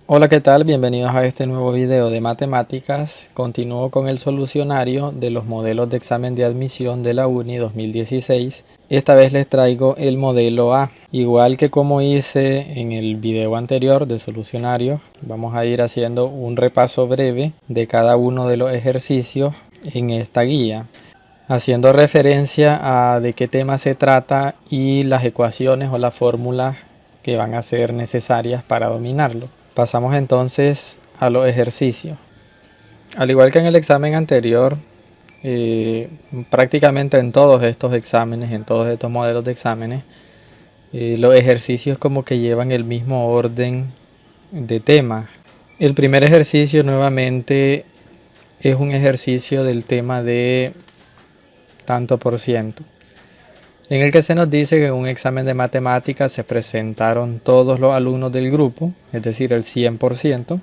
Hola, ¿qué tal? Bienvenidos a este nuevo video de matemáticas. Continúo con el solucionario de los modelos de examen de admisión de la UNI 2016. Esta vez les traigo el modelo A. Igual que como hice en el video anterior de solucionario, vamos a ir haciendo un repaso breve de cada uno de los ejercicios en esta guía, haciendo referencia a de qué tema se trata y las ecuaciones o las fórmulas que van a ser necesarias para dominarlo. Pasamos entonces a los ejercicios. Al igual que en el examen anterior, prácticamente en todos estos exámenes, en todos estos modelos de exámenes, los ejercicios como que llevan el mismo orden de tema. El primer ejercicio nuevamente es un ejercicio del tema de tanto por ciento, en el que se nos dice que en un examen de matemáticas se presentaron todos los alumnos del grupo, es decir, el 100%,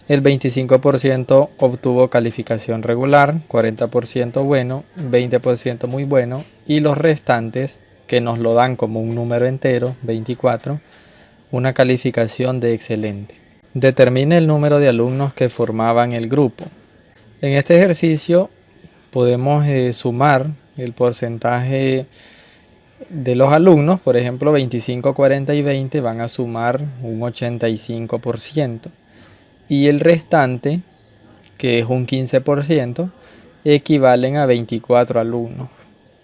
el 25% obtuvo calificación regular, 40% bueno, 20% muy bueno, y los restantes, que nos lo dan como un número entero, 24, una calificación de excelente. Determine el número de alumnos que formaban el grupo. En este ejercicio podemos sumar el porcentaje de los alumnos. Por ejemplo, 25, 40 y 20 van a sumar un 85%. Y el restante, que es un 15%, equivalen a 24 alumnos.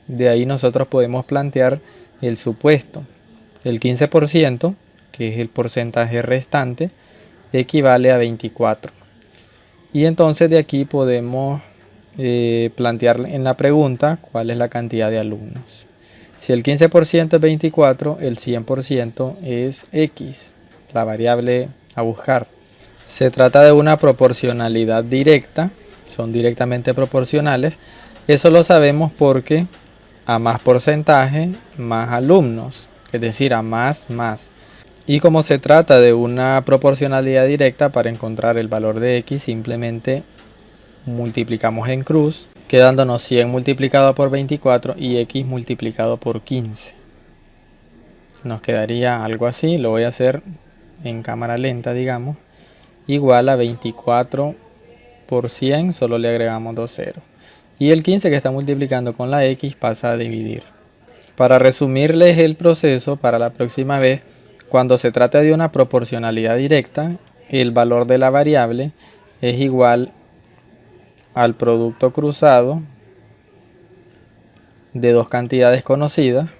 De ahí nosotros podemos plantear el supuesto. El 15%, que es el porcentaje restante, equivale a 24. Y entonces de aquí podemos plantear en la pregunta cuál es la cantidad de alumnos. Si el 15% es 24, el 100% es X, la variable a buscar. Se trata de una proporcionalidad directa, son directamente proporcionales. Eso lo sabemos porque a más porcentaje, más alumnos, es decir, a más. Y como se trata de una proporcionalidad directa, para encontrar el valor de X simplemente multiplicamos en cruz, quedándonos 100 multiplicado por 24 y X multiplicado por 15. Nos quedaría algo así, lo voy a hacer en cámara lenta, digamos, igual a 24 por 100, solo le agregamos 2 ceros. Y el 15 que está multiplicando con la X pasa a dividir. Para resumirles el proceso para la próxima vez, cuando se trata de una proporcionalidad directa, el valor de la variable es igual al producto cruzado de dos cantidades conocidas,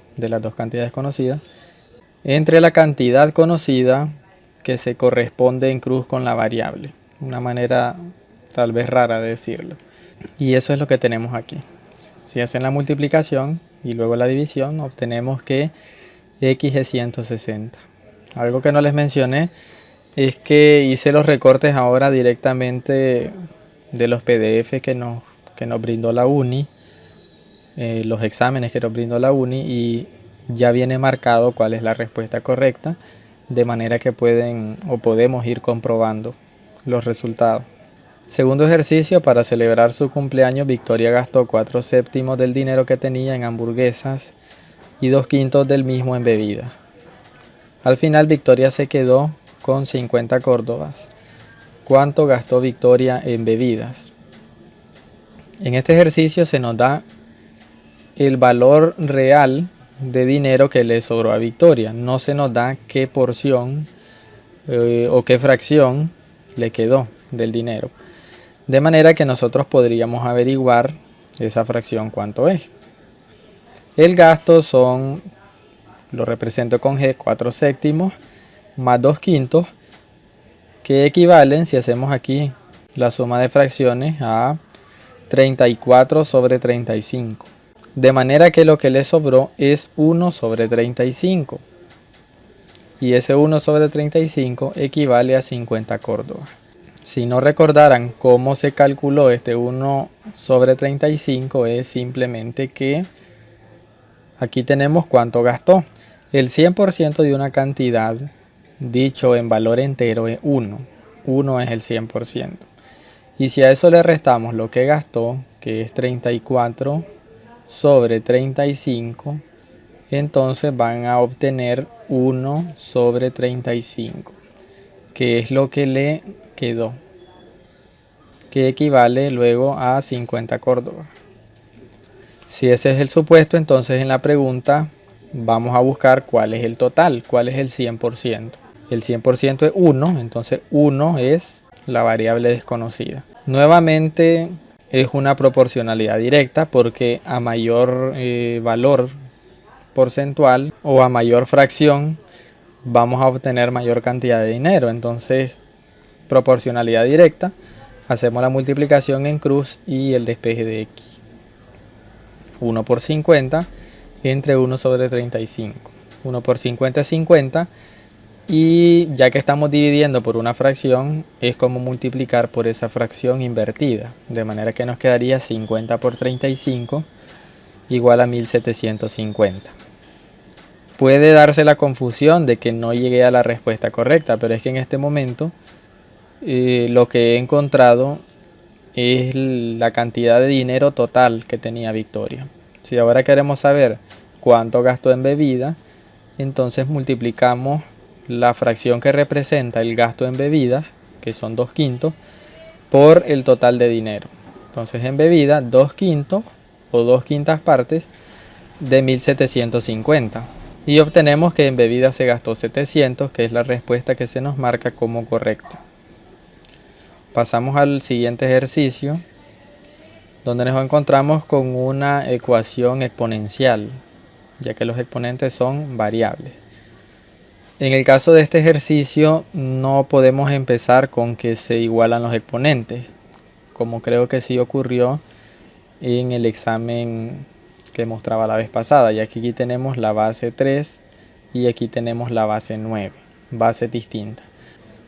entre la cantidad conocida que se corresponde en cruz con la variable. Una manera tal vez rara de decirlo. Y eso es lo que tenemos aquí. Si hacen la multiplicación y luego la división, obtenemos que X es 160. Algo que no les mencioné es que hice los recortes ahora directamente de los PDF que nos brindó la UNI, los exámenes que nos brindó la UNI, y ya viene marcado cuál es la respuesta correcta, de manera que podemos ir comprobando los resultados. Segundo ejercicio: para celebrar su cumpleaños, Victoria gastó 4/7 del dinero que tenía en hamburguesas y 2/5 del mismo en bebidas. Al final Victoria se quedó con 50 córdobas. ¿Cuánto gastó Victoria en bebidas? En este ejercicio se nos da el valor real de dinero que le sobró a Victoria. No se nos da qué porción o qué fracción le quedó del dinero. De manera que nosotros podríamos averiguar esa fracción cuánto es. El gasto lo represento con G, 4/7 más 2/5, que equivalen, si hacemos aquí la suma de fracciones, a 34/35. De manera que lo que le sobró es 1/35. Y ese 1/35 equivale a 50 córdobas. Si no recordaran cómo se calculó este 1/35, es simplemente que aquí tenemos cuánto gastó. El 100% de una cantidad, dicho en valor entero, es 1. 1 es el 100%. Y si a eso le restamos lo que gastó, que es 34/35, entonces van a obtener 1/35. que es lo que le quedó, que equivale luego a 50 córdobas. Si ese es el supuesto, entonces en la pregunta vamos a buscar cuál es el total, cuál es el 100%. El 100% es 1, entonces 1 es la variable desconocida. Nuevamente es una proporcionalidad directa porque a mayor valor porcentual o a mayor fracción vamos a obtener mayor cantidad de dinero. Entonces, proporcionalidad directa, hacemos la multiplicación en cruz y el despeje de x. 1 por 50 entre 1 sobre 35. 1 por 50 es 50. Y ya que estamos dividiendo por una fracción, es como multiplicar por esa fracción invertida. De manera que nos quedaría 50 por 35 igual a 1750. Puede darse la confusión de que no llegué a la respuesta correcta, pero es que en este momento lo que he encontrado es la cantidad de dinero total que tenía Victoria. Si ahora queremos saber cuánto gastó en bebida, entonces multiplicamos la fracción que representa el gasto en bebidas, que son 2/5, por el total de dinero. Entonces en bebida 2/5 o 2/5 partes de 1750. Y obtenemos que en bebida se gastó 700, que es la respuesta que se nos marca como correcta. Pasamos al siguiente ejercicio, donde nos encontramos con una ecuación exponencial, ya que los exponentes son variables. En el caso de este ejercicio no podemos empezar con que se igualan los exponentes, como creo que sí ocurrió en el examen que mostraba la vez pasada, ya que aquí tenemos la base 3 y aquí tenemos la base 9, bases distintas.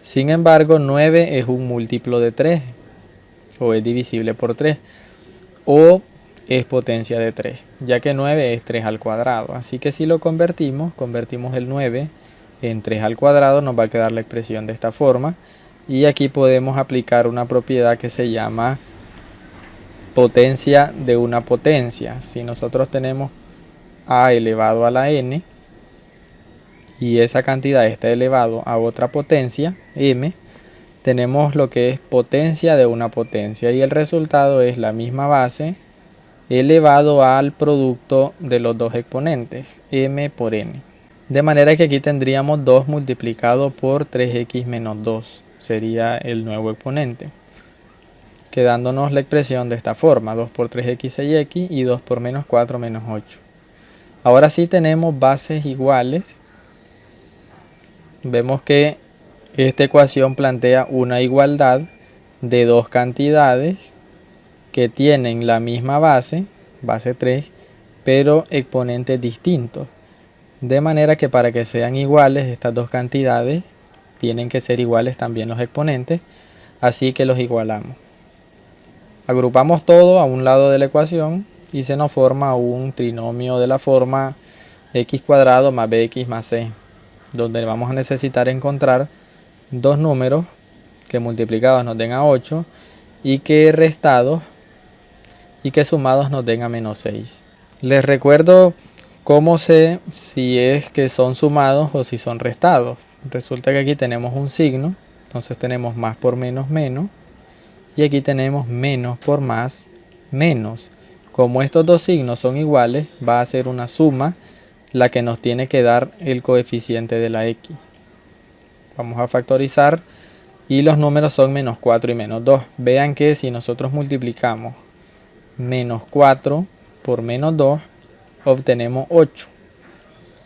Sin embargo, 9 es un múltiplo de 3, o es divisible por 3, o es potencia de 3, ya que 9 es 3 al cuadrado. Así que si lo convertimos el 9 en 3 al cuadrado, nos va a quedar la expresión de esta forma. Y aquí podemos aplicar una propiedad que se llama potencia de una potencia. Si nosotros tenemos a elevado a la n y esa cantidad está elevado a otra potencia, m, tenemos lo que es potencia de una potencia y el resultado es la misma base elevado al producto de los dos exponentes, m por n. De manera que aquí tendríamos 2 multiplicado por 3x menos 2, sería el nuevo exponente, quedándonos la expresión de esta forma: 2 por 3x 6x y 2 por menos 4 menos 8. Ahora sí tenemos bases iguales. Vemos que esta ecuación plantea una igualdad de dos cantidades que tienen la misma base, base 3, pero exponentes distintos. De manera que para que sean iguales estas dos cantidades, tienen que ser iguales también los exponentes, así que los igualamos. Agrupamos todo a un lado de la ecuación y se nos forma un trinomio de la forma x cuadrado más bx más c, donde vamos a necesitar encontrar dos números que multiplicados nos den a 8 y que restados y que sumados nos den a menos 6. Les recuerdo cómo sé si es que son sumados o si son restados. Resulta que aquí tenemos un signo, entonces tenemos más por menos menos, y aquí tenemos menos por más menos. Como estos dos signos son iguales, va a ser una suma la que nos tiene que dar el coeficiente de la x. Vamos a factorizar y los números son menos 4 y menos 2. Vean que si nosotros multiplicamos menos 4 por menos 2, obtenemos 8.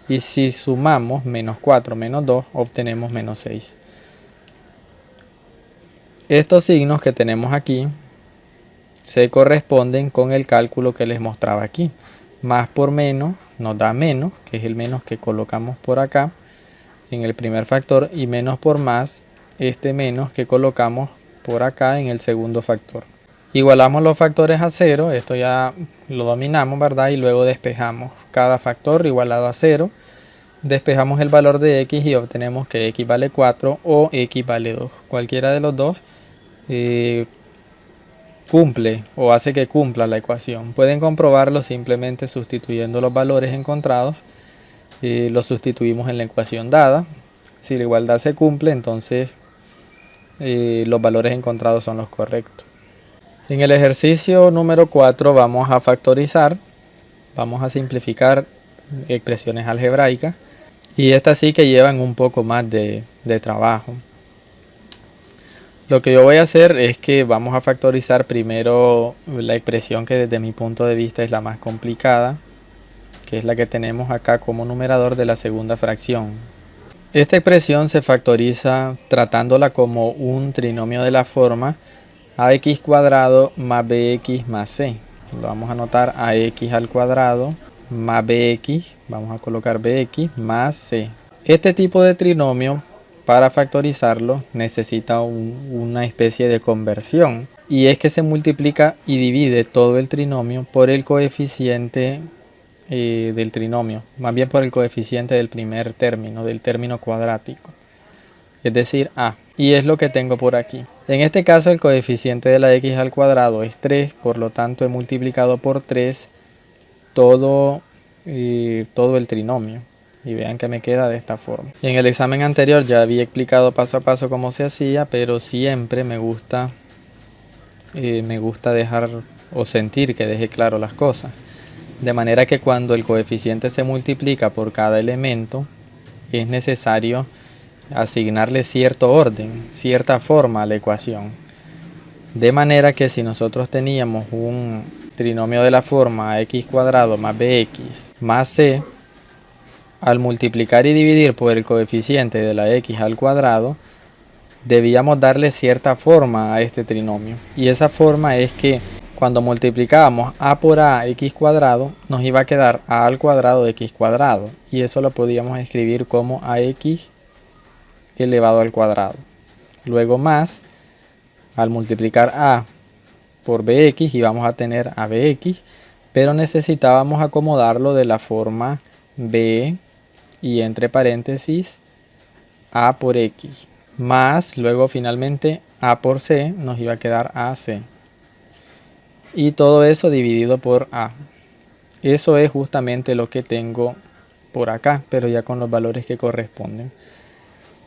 Y si sumamos menos 4 menos 2, obtenemos menos 6. Estos signos que tenemos aquí se corresponden con el cálculo que les mostraba aquí. Más por menos nos da menos, que es el menos que colocamos por acá en el primer factor, y menos por más, este menos que colocamos por acá en el segundo factor. Igualamos los factores a 0, esto ya lo dominamos, ¿verdad? Y luego despejamos cada factor igualado a 0. Despejamos el valor de x y obtenemos que x vale 4 o x vale 2. Cualquiera de los dos cumple o hace que cumpla la ecuación. Pueden comprobarlo simplemente sustituyendo los valores encontrados. Los sustituimos en la ecuación dada. Si la igualdad se cumple, entonces los valores encontrados son los correctos. En el ejercicio número 4 vamos a factorizar, vamos a simplificar expresiones algebraicas y estas sí que llevan un poco más de trabajo. Lo que yo voy a hacer es que vamos a factorizar primero la expresión que desde mi punto de vista es la más complicada, que es la que tenemos acá como numerador de la segunda fracción. Esta expresión se factoriza tratándola como un trinomio de la forma ax cuadrado más bx más c. Lo vamos a anotar ax al cuadrado más bx, vamos a colocar bx más c. Este tipo de trinomio, para factorizarlo, necesita una especie de conversión, y es que se multiplica y divide todo el trinomio por el coeficiente del trinomio, más bien por el coeficiente del primer término, del término cuadrático, es decir, a. Y es lo que tengo por aquí. En este caso el coeficiente de la x al cuadrado es 3, por lo tanto he multiplicado por 3 todo el trinomio. Y vean que me queda de esta forma. En el examen anterior ya había explicado paso a paso cómo se hacía, pero siempre me gusta dejar o sentir que deje claro las cosas. De manera que cuando el coeficiente se multiplica por cada elemento, es necesario asignarle cierto orden, cierta forma a la ecuación. De manera que si nosotros teníamos un trinomio de la forma x cuadrado más bx más c, al multiplicar y dividir por el coeficiente de la x al cuadrado, debíamos darle cierta forma a este trinomio. Y esa forma es que cuando multiplicábamos a por a x cuadrado, nos iba a quedar a al cuadrado de x cuadrado. Y eso lo podíamos escribir como ax elevado al cuadrado. Luego más, al multiplicar a por bx íbamos a tener a bx, pero necesitábamos acomodarlo de la forma b y entre paréntesis a por x, más luego finalmente a por c nos iba a quedar ac, y todo eso dividido por a. Eso es justamente lo que tengo por acá, pero ya con los valores que corresponden.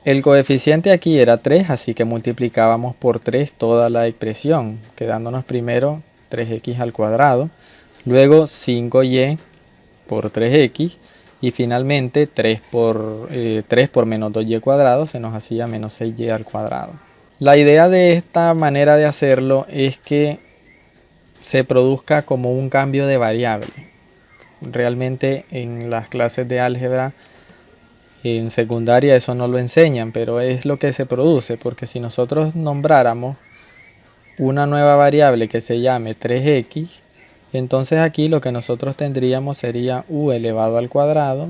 El coeficiente aquí era 3, así que multiplicábamos por 3 toda la expresión, quedándonos primero 3x al cuadrado, luego 5y por 3x, y finalmente 3 por menos 2y cuadrado se nos hacía menos 6y al cuadrado. La idea de esta manera de hacerlo es que se produzca como un cambio de variable. Realmente en las clases de álgebra en secundaria eso no lo enseñan, pero es lo que se produce, porque si nosotros nombráramos una nueva variable que se llame 3x, entonces aquí lo que nosotros tendríamos sería u elevado al cuadrado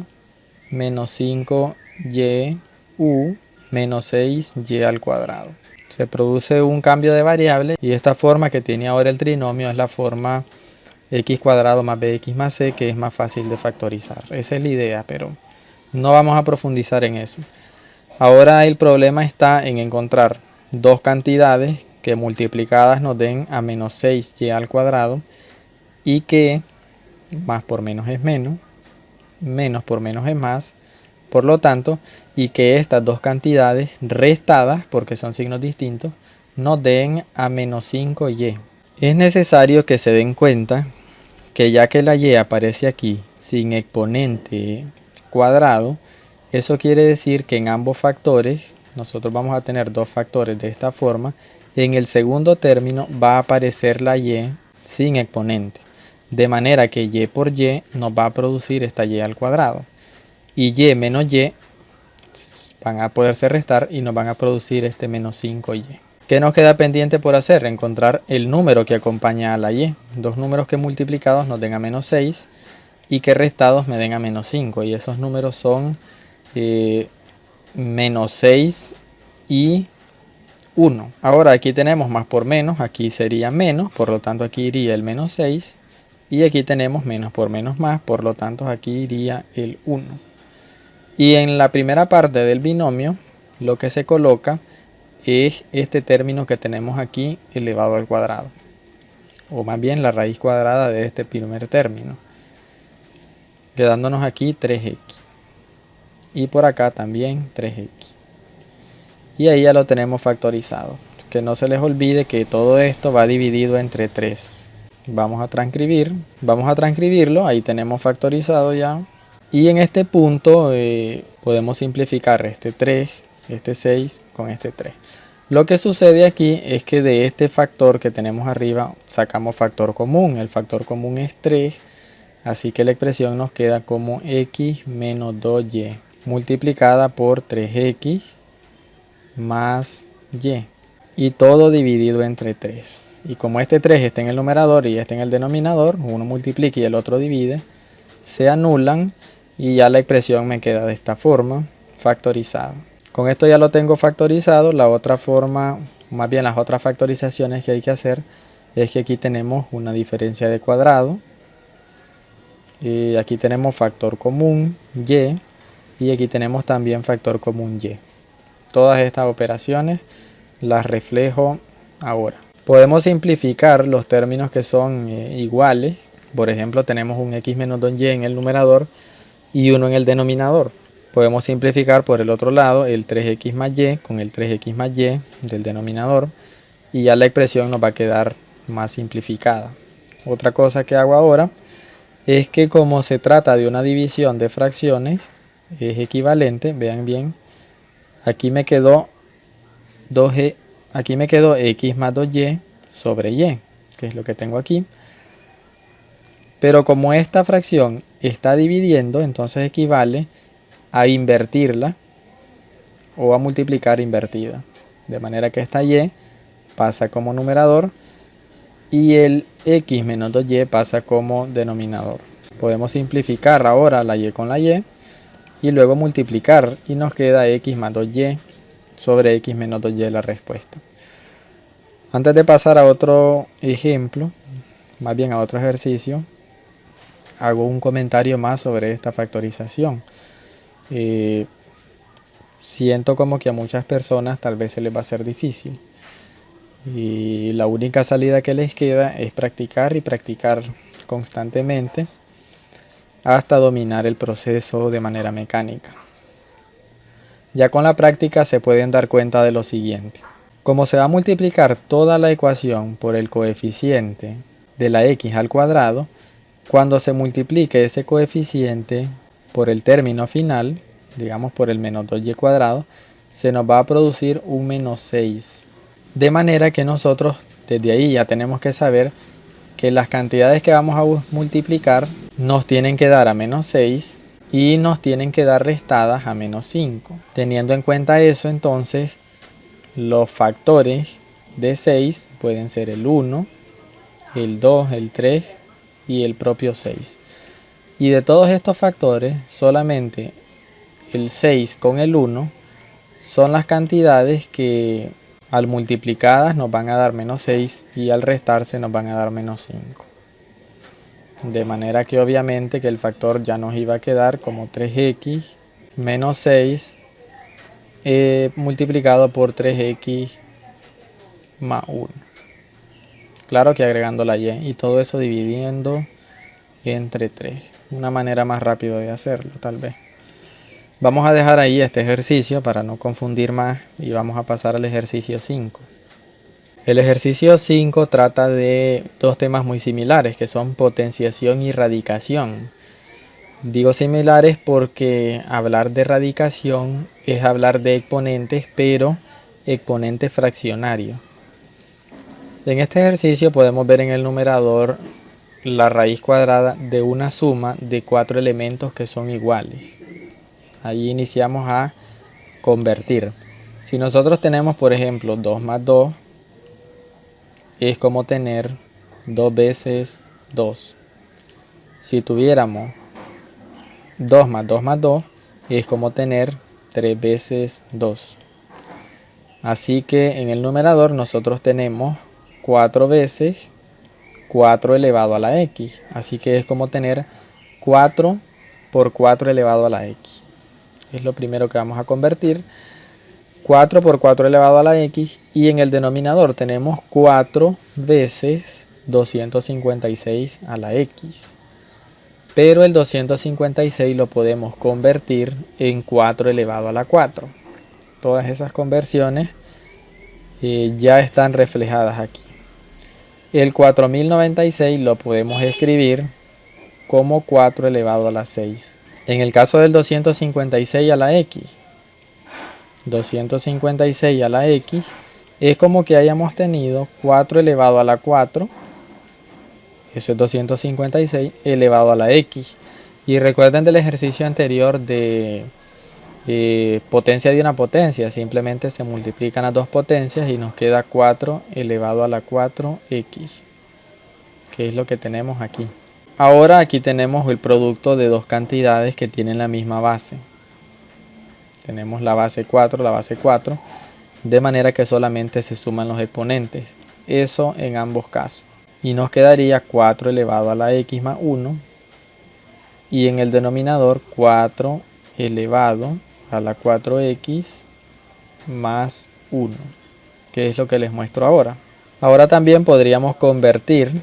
menos 5y u menos 6y al cuadrado. Se produce un cambio de variable y esta forma que tiene ahora el trinomio es la forma x cuadrado más bx más c, que es más fácil de factorizar. Esa es la idea, pero no vamos a profundizar en eso. Ahora el problema está en encontrar dos cantidades que multiplicadas nos den a menos 6y al cuadrado y que más por menos es menos, menos por menos es más, por lo tanto, y que estas dos cantidades restadas, porque son signos distintos, nos den a menos 5y. Es necesario que se den cuenta que ya que la y aparece aquí sin exponente cuadrado, eso quiere decir que en ambos factores, nosotros vamos a tener dos factores de esta forma, en el segundo término va a aparecer la y sin exponente. De manera que y por y nos va a producir esta y al cuadrado. Y y menos y van a poderse restar y nos van a producir este menos 5y. ¿Qué nos queda pendiente por hacer? Encontrar el número que acompaña a la y. Dos números que multiplicados nos den a menos 6 y que restados me den a menos 5. Y esos números son menos 6 y 1. Ahora aquí tenemos más por menos, aquí sería menos, por lo tanto aquí iría el menos 6. Y aquí tenemos menos por menos más, por lo tanto aquí iría el 1. Y en la primera parte del binomio, lo que se coloca es este término que tenemos aquí elevado al cuadrado. O más bien la raíz cuadrada de este primer término. Quedándonos aquí 3x. Y por acá también 3x. y ahí ya lo tenemos factorizado. Que no se les olvide que todo esto va dividido entre 3. Vamos a transcribirlo, ahí tenemos factorizado ya. Y en este punto podemos simplificar este 3, este 6 con este 3. Lo que sucede aquí es que de este factor que tenemos arriba sacamos factor común. El factor común es 3, así que la expresión nos queda como x menos 2y multiplicada por 3x más y. Y todo dividido entre 3. Y como este 3 está en el numerador y está en el denominador, uno multiplica y el otro divide, se anulan y ya la expresión me queda de esta forma, factorizada. Con esto ya lo tengo factorizado. La otra forma, más bien las otras factorizaciones que hay que hacer, es que aquí tenemos una diferencia de cuadrado. Y aquí tenemos factor común y. Y aquí tenemos también factor común y. Todas estas operaciones las reflejo ahora. Podemos simplificar los términos que son iguales. Por ejemplo, tenemos un x menos 2y en el numerador y 1 en el denominador. Podemos simplificar por el otro lado el 3x más y con el 3x más y del denominador y ya la expresión nos va a quedar más simplificada. Otra cosa que hago ahora es que como se trata de una división de fracciones, es equivalente, vean bien, aquí me quedó x más 2y sobre y, que es lo que tengo aquí. Pero como esta fracción está dividiendo, entonces equivale a invertirla o a multiplicar invertida. De manera que esta y pasa como numerador y el x menos 2y pasa como denominador. Podemos simplificar ahora la y con la y luego multiplicar y nos queda x más 2y sobre x menos 2y la respuesta. Antes de pasar a otro ejemplo, más bien a otro ejercicio, hago un comentario más sobre esta factorización. Siento como que a muchas personas tal vez se les va a hacer difícil y la única salida que les queda es practicar y practicar constantemente hasta dominar el proceso de manera mecánica. Ya con la práctica se pueden dar cuenta de lo siguiente. Como se va a multiplicar toda la ecuación por el coeficiente de la x al cuadrado, cuando se multiplique ese coeficiente por el término final, digamos por el menos 2y cuadrado, se nos va a producir un menos 6. De manera que nosotros desde ahí ya tenemos que saber que las cantidades que vamos a multiplicar nos tienen que dar a menos 6 y nos tienen que dar restadas a menos 5. Teniendo en cuenta eso, entonces los factores de 6 pueden ser el 1, el 2, el 3 y el propio 6. Y de todos estos factores, solamente el 6 con el 1 son las cantidades que al multiplicadas nos van a dar menos 6 y al restarse nos van a dar menos 5. De manera que obviamente que el factor ya nos iba a quedar como 3x menos 6 multiplicado por 3x más 1. Claro que agregando la y todo eso dividiendo entre 3. Una manera más rápida de hacerlo tal vez. Vamos a dejar ahí este ejercicio para no confundir más y vamos a pasar al ejercicio 5. El ejercicio 5 trata de dos temas muy similares que son potenciación y radicación. Digo similares porque hablar de radicación es hablar de exponentes, pero exponentes fraccionarios. En este ejercicio podemos ver en el numerador la raíz cuadrada de una suma de 4 elementos que son iguales. Ahí iniciamos a convertir. Si nosotros tenemos, por ejemplo, 2 más 2, es como tener 2 veces 2. Si tuviéramos 2 más 2 más 2, es como tener 3 veces 2. Así que en el numerador nosotros tenemos 4 veces 4 elevado a la x. Así que es como tener 4 por 4 elevado a la x. Es lo primero que vamos a convertir. 4 por 4 elevado a la x. Y en el denominador tenemos 4 veces 256 a la x. Pero el 256 lo podemos convertir en 4 elevado a la 4. Todas esas conversiones ya están reflejadas aquí. El 4096 lo podemos escribir como 4 elevado a la 6. En el caso del 256 a la x, 256 a la x es como que hayamos tenido 4 elevado a la 4, eso es 256 elevado a la x. Y recuerden del ejercicio anterior de potencia de una potencia, simplemente se multiplican las dos potencias y nos queda 4 elevado a la 4x, que es lo que tenemos aquí. Ahora aquí tenemos el producto de dos cantidades que tienen la misma base. Tenemos la base 4, de manera que solamente se suman los exponentes. Eso en ambos casos. Y nos quedaría 4 elevado a la x más 1. Y en el denominador 4 elevado a la 4x más 1, que es lo que les muestro ahora. Ahora también podríamos convertir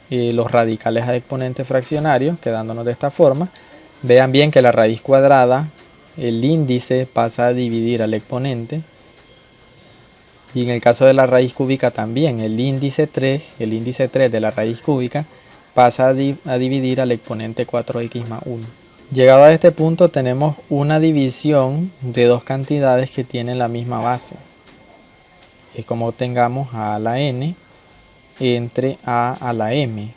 los radicales a exponentes fraccionarios, quedándonos de esta forma. Vean bien que la raíz cuadrada, el índice pasa a dividir al exponente. Y en el caso de la raíz cúbica también, el índice 3 de la raíz cúbica pasa a dividir al exponente 4x más 1. Llegado a este punto tenemos una división de dos cantidades que tienen la misma base. Es como tengamos a la n entre a la m.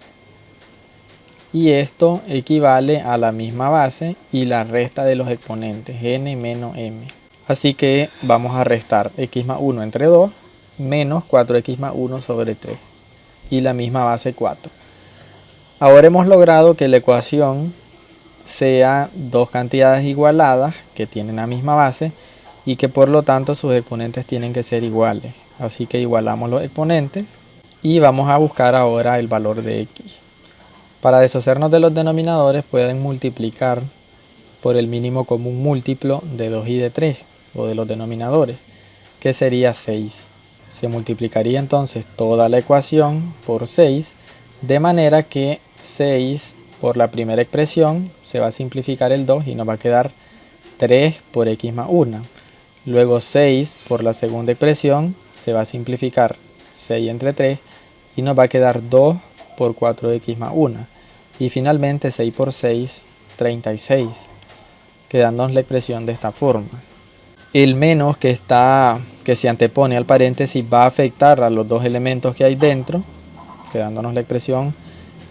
Y esto equivale a la misma base y la resta de los exponentes, n menos m. Así que vamos a restar x más 1 entre 2 menos 4x más 1 sobre 3. Y la misma base 4. Ahora hemos logrado que la ecuación sea dos cantidades igualadas que tienen la misma base y que por lo tanto sus exponentes tienen que ser iguales. Así que igualamos los exponentes y vamos a buscar ahora el valor de x. Para deshacernos de los denominadores pueden multiplicar por el mínimo común múltiplo de 2 y de 3 o de los denominadores, que sería 6. Se multiplicaría entonces toda la ecuación por 6, de manera que 6 por la primera expresión se va a simplificar el 2 y nos va a quedar 3 por x más 1. Luego 6 por la segunda expresión se va a simplificar 6 entre 3 y nos va a quedar 2 por 4x más 1. Y finalmente 6 por 6, 36, quedándonos la expresión de esta forma. El menos que se antepone al paréntesis va a afectar a los dos elementos que hay dentro, quedándonos la expresión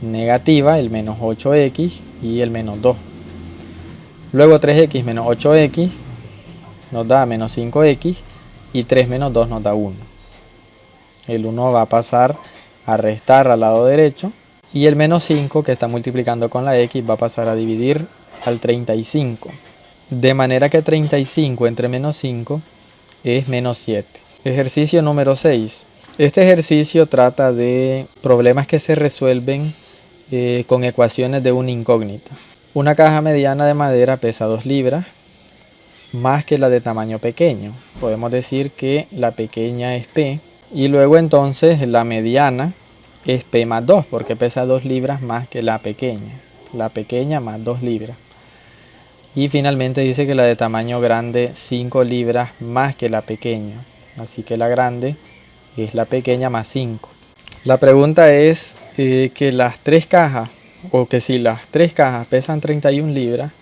negativa, el menos 8x y el menos 2. Luego 3x menos 8x nos da menos 5x y 3 menos 2 nos da 1. El 1 va a pasar a restar al lado derecho y el menos 5 que está multiplicando con la x va a pasar a dividir al 35. De manera que 35 entre menos 5 es menos 7. Ejercicio número 6. Este ejercicio trata de problemas que se resuelven con ecuaciones de una incógnita. Una caja mediana de madera pesa 2 libras más que la de tamaño pequeño. Podemos decir que la pequeña es P y luego entonces la mediana es P más 2 porque pesa 2 libras más que la pequeña. La pequeña más 2 libras. Y finalmente dice que la de tamaño grande 5 libras más que la pequeña. Así que la grande es la pequeña más 5. La pregunta es que las tres cajas, o que si las tres cajas pesan 31 libras,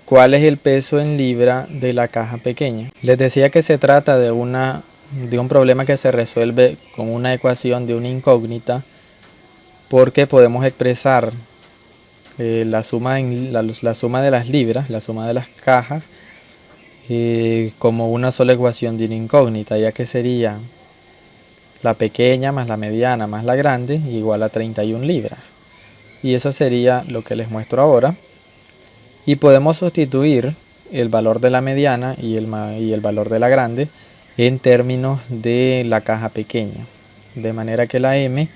¿cuál es el peso en libra de la caja pequeña? Les decía que se trata de un problema que se resuelve con una ecuación de una incógnita, porque podemos expresar la suma de las libras, la suma de las cajas, como una sola ecuación de una incógnita, ya que sería la pequeña más la mediana más la grande igual a 31 libras. Y eso sería lo que les muestro ahora. Y podemos sustituir el valor de la mediana y el valor de la grande en términos de la caja pequeña. De manera que la M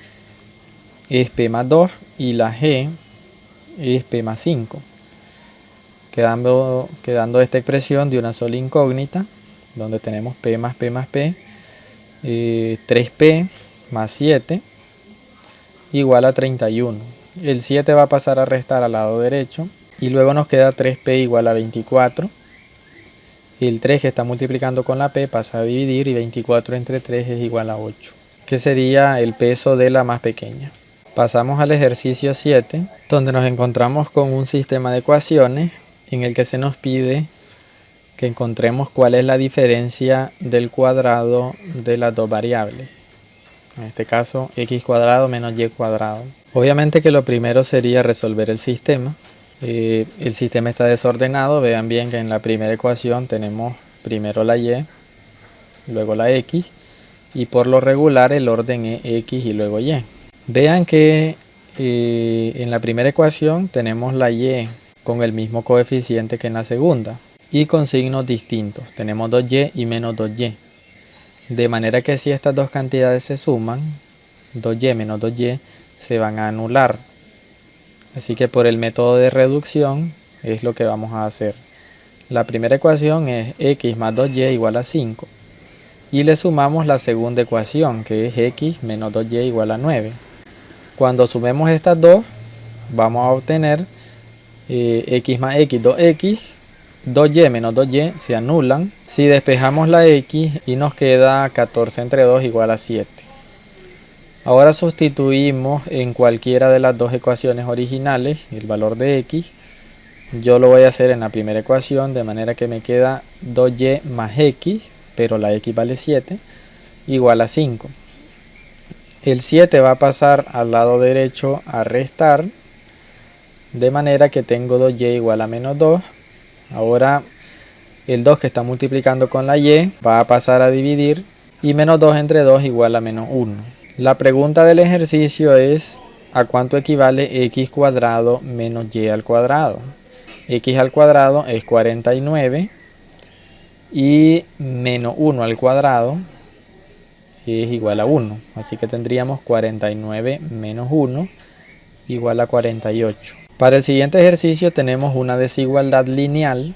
es P más 2 y la G es P más 5. Quedando esta expresión de una sola incógnita, donde tenemos P más P más P, 3P más 7 igual a 31. El 7 va a pasar a restar al lado derecho y luego nos queda 3P igual a 24 El 3 que está multiplicando con la p pasa a dividir y 24 entre 3 es igual a 8, que sería el peso de la más pequeña. Pasamos al ejercicio 7, donde nos encontramos con un sistema de ecuaciones en el que se nos pide que encontremos cuál es la diferencia del cuadrado de las dos variables. En este caso, x cuadrado menos y cuadrado. Obviamente que lo primero sería resolver el sistema. El sistema está desordenado. Vean bien que en la primera ecuación tenemos primero la y, luego la x, y por lo regular el orden es x y luego y. Vean que en la primera ecuación tenemos la y con el mismo coeficiente que en la segunda y con signos distintos. Tenemos 2y y menos 2y. De manera que si estas dos cantidades se suman, 2y menos 2y se van a anular. Así que por el método de reducción es lo que vamos a hacer. La primera ecuación es x más 2y igual a 5. Y le sumamos la segunda ecuación, que es x menos 2y igual a 9. Cuando sumemos estas dos, vamos a obtener x más x, 2x. 2y menos 2y se anulan. Si despejamos la x y nos queda 14 entre 2 igual a 7. Ahora sustituimos en cualquiera de las dos ecuaciones originales el valor de x. Yo lo voy a hacer en la primera ecuación, de manera que me queda 2y más x, pero la x vale 7, igual a 5. El 7 va a pasar al lado derecho a restar, de manera que tengo 2y igual a menos 2. Ahora el 2 que está multiplicando con la y va a pasar a dividir y menos 2 entre 2 igual a menos 1. La pregunta del ejercicio es ¿a cuánto equivale x cuadrado menos y al cuadrado? X al cuadrado es 49 y menos 1 al cuadrado es igual a 1. Así que tendríamos 49 menos 1 igual a 48. Para el siguiente ejercicio tenemos una desigualdad lineal,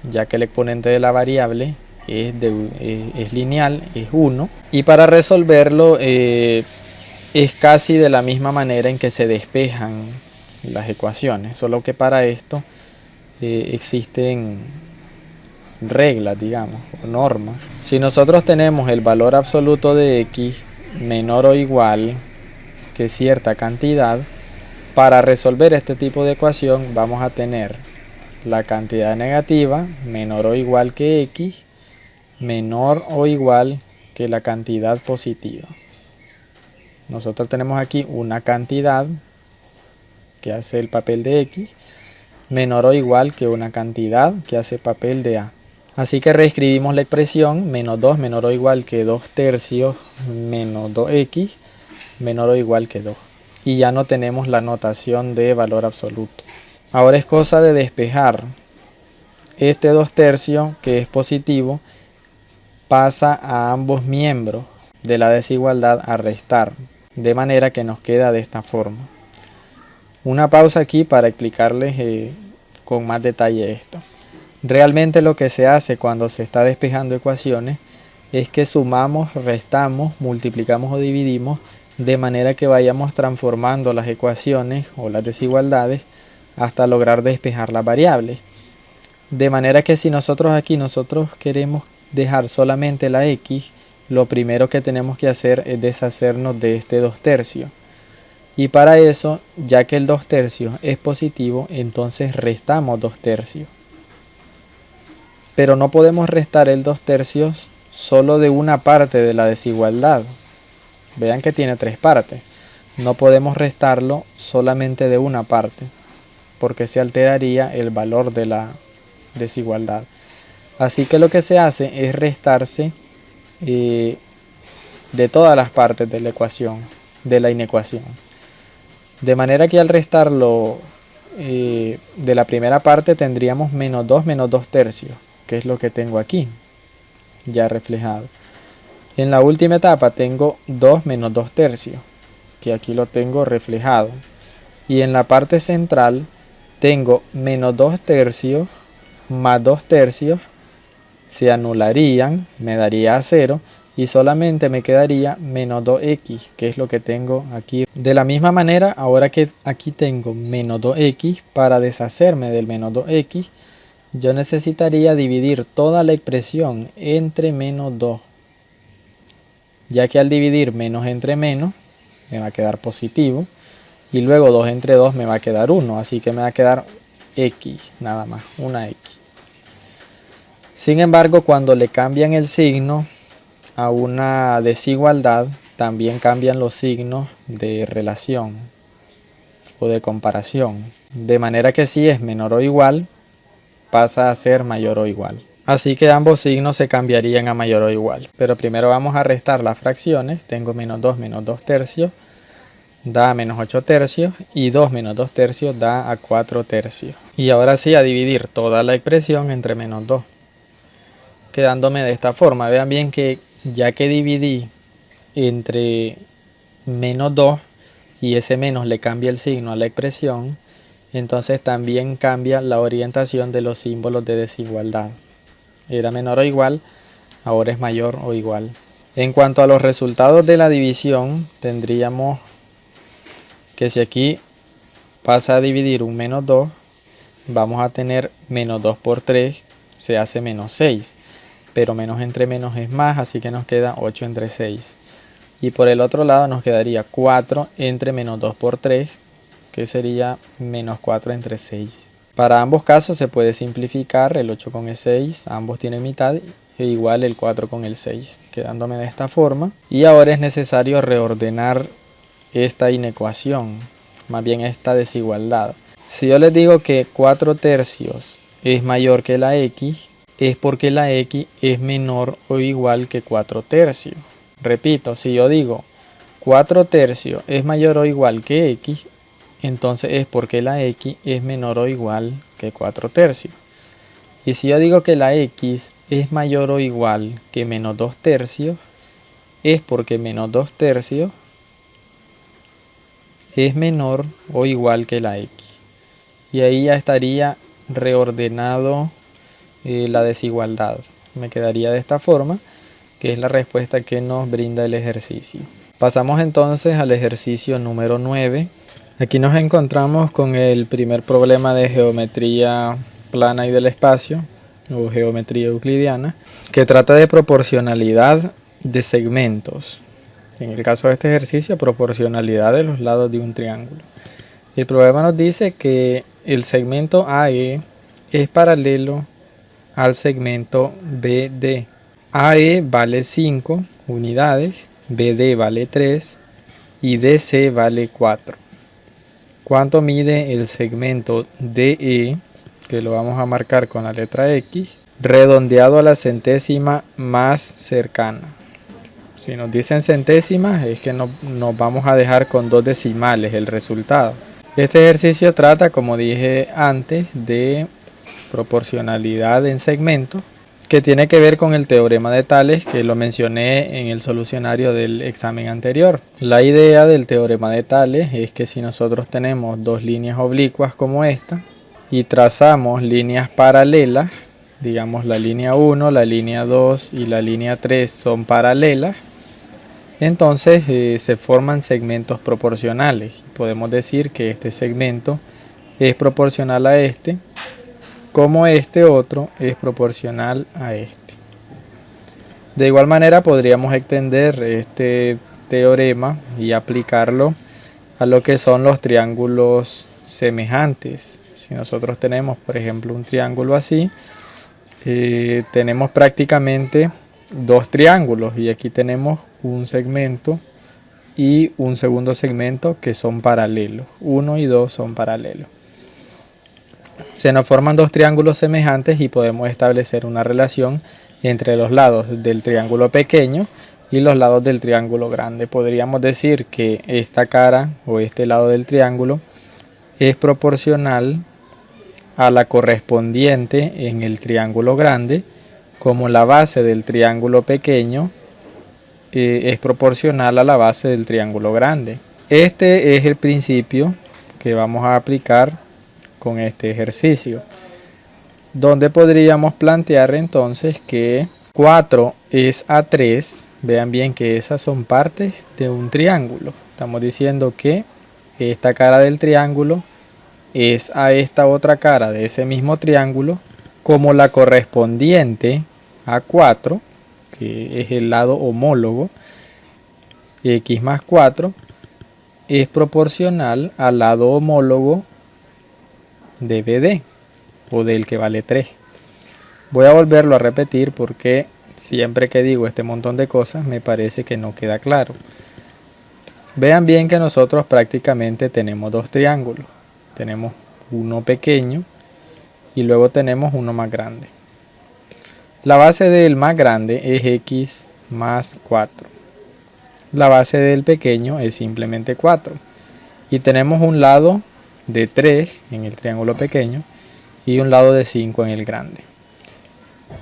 ya que el exponente de la variable es lineal, es 1. Y para resolverlo es casi de la misma manera en que se despejan las ecuaciones, solo que para esto existen reglas, digamos, o normas. Si nosotros tenemos el valor absoluto de x menor o igual que cierta cantidad, para resolver este tipo de ecuación vamos a tener la cantidad negativa menor o igual que x menor o igual que la cantidad positiva. Nosotros tenemos aquí una cantidad que hace el papel de x menor o igual que una cantidad que hace papel de a. Así que reescribimos la expresión menos 2 menor o igual que 2 tercios menos 2x menor o igual que 2. Y ya no tenemos la notación de valor absoluto. Ahora es cosa de despejar. Este 2 tercios, que es positivo, pasa a ambos miembros de la desigualdad a restar, de manera que nos queda de esta forma. Una pausa aquí para explicarles con más detalle esto. Realmente lo que se hace cuando se está despejando ecuaciones es que sumamos, restamos, multiplicamos o dividimos de manera que vayamos transformando las ecuaciones o las desigualdades hasta lograr despejar las variables. De manera que si nosotros queremos dejar solamente la x, lo primero que tenemos que hacer es deshacernos de este 2 tercios. Y para eso, ya que el 2 tercios es positivo, entonces restamos 2 tercios. Pero no podemos restar el 2 tercios solo de una parte de la desigualdad. Vean que tiene 3 partes. No podemos restarlo solamente de una parte, porque se alteraría el valor de la desigualdad. Así que lo que se hace es restarse de todas las partes de la ecuación, de la inecuación. De manera que al restarlo de la primera parte tendríamos menos 2 tercios, que es lo que tengo aquí, ya reflejado. En la última etapa tengo 2 menos 2 tercios, que aquí lo tengo reflejado. Y en la parte central tengo menos 2 tercios más 2 tercios, se anularían, me daría 0 y solamente me quedaría menos 2x, que es lo que tengo aquí. De la misma manera, ahora que aquí tengo menos 2x, para deshacerme del menos 2x, yo necesitaría dividir toda la expresión entre menos 2, ya que al dividir menos entre menos me va a quedar positivo, y luego 2 entre 2 me va a quedar 1, así que me va a quedar x, nada más, una x. Sin embargo, cuando le cambian el signo a una desigualdad, también cambian los signos de relación o de comparación, de manera que si es menor o igual, pasa a ser mayor o igual. Así que ambos signos se cambiarían a mayor o igual. Pero primero vamos a restar las fracciones. Tengo menos 2 tercios da a menos 8 tercios, y 2 menos 2 tercios da a 4 tercios. Y ahora sí, a dividir toda la expresión entre menos 2, quedándome de esta forma. Vean bien que ya que dividí entre menos 2 y ese menos le cambia el signo a la expresión, entonces también cambia la orientación de los símbolos de desigualdad. Era menor o igual, ahora es mayor o igual. En cuanto a los resultados de la división, tendríamos que si aquí pasa a dividir un menos 2, vamos a tener menos 2 por 3, se hace menos 6. Pero menos entre menos es más, así que nos queda 8 entre 6. Y por el otro lado nos quedaría 4 entre menos 2 por 3, que sería menos 4 entre 6. Para ambos casos se puede simplificar el 8 con el 6, ambos tienen mitad, e igual el 4 con el 6, quedándome de esta forma. Y ahora es necesario reordenar esta inecuación, más bien esta desigualdad. Si yo les digo que 4 tercios es mayor que la x, es porque la x es menor o igual que 4 tercios. Repito, si yo digo 4 tercios es mayor o igual que x, entonces es porque la x es menor o igual que 4 tercios. Y si yo digo que la x es mayor o igual que menos 2 tercios, es porque menos 2 tercios es menor o igual que la x. Y ahí ya estaría reordenado la desigualdad. Me quedaría de esta forma, que es la respuesta que nos brinda el ejercicio. Pasamos entonces al ejercicio número 9. Aquí nos encontramos con el primer problema de geometría plana y del espacio, o geometría euclidiana, que trata de proporcionalidad de segmentos. En el caso de este ejercicio, proporcionalidad de los lados de un triángulo. El problema nos dice que el segmento AE es paralelo al segmento BD. AE vale 5 unidades, BD vale 3 y DC vale 4. ¿Cuánto mide el segmento DE, que lo vamos a marcar con la letra X, redondeado a la centésima más cercana? Si nos dicen centésimas, es que nos vamos a dejar con 2 decimales el resultado. Este ejercicio trata, como dije antes, de proporcionalidad en segmentos, que tiene que ver con el teorema de Tales, que lo mencioné en el solucionario del examen anterior. La idea del teorema de Tales es que si nosotros tenemos dos líneas oblicuas como esta y trazamos líneas paralelas, digamos la línea 1, la línea 2 y la línea 3 son paralelas, entonces se forman segmentos proporcionales. Podemos decir que este segmento es proporcional a este, como este otro es proporcional a este. De igual manera podríamos extender este teorema y aplicarlo a lo que son los triángulos semejantes. Si nosotros tenemos, por ejemplo, un triángulo así, tenemos prácticamente dos triángulos, y aquí tenemos un segmento y un segundo segmento que son paralelos. 1 y 2 son paralelos. Se nos forman dos triángulos semejantes y podemos establecer una relación entre los lados del triángulo pequeño y los lados del triángulo grande. Podríamos decir que esta cara o este lado del triángulo es proporcional a la correspondiente en el triángulo grande, como la base del triángulo pequeño es proporcional a la base del triángulo grande. Este es el principio que vamos a aplicar con este ejercicio, donde podríamos plantear entonces que 4 es a 3. Vean bien que esas son partes de un triángulo. Estamos diciendo que esta cara del triángulo es a esta otra cara de ese mismo triángulo como la correspondiente a 4, que es el lado homólogo, x más 4, es proporcional al lado homólogo de BD, o del que vale 3. Voy a volverlo a repetir porque siempre que digo este montón de cosas me parece que no queda claro. Vean bien que nosotros prácticamente tenemos dos triángulos. Tenemos uno pequeño y luego tenemos uno más grande. La base del más grande es x más 4. La base del pequeño es simplemente 4. Y tenemos un lado de 3 en el triángulo pequeño y un lado de 5 en el grande.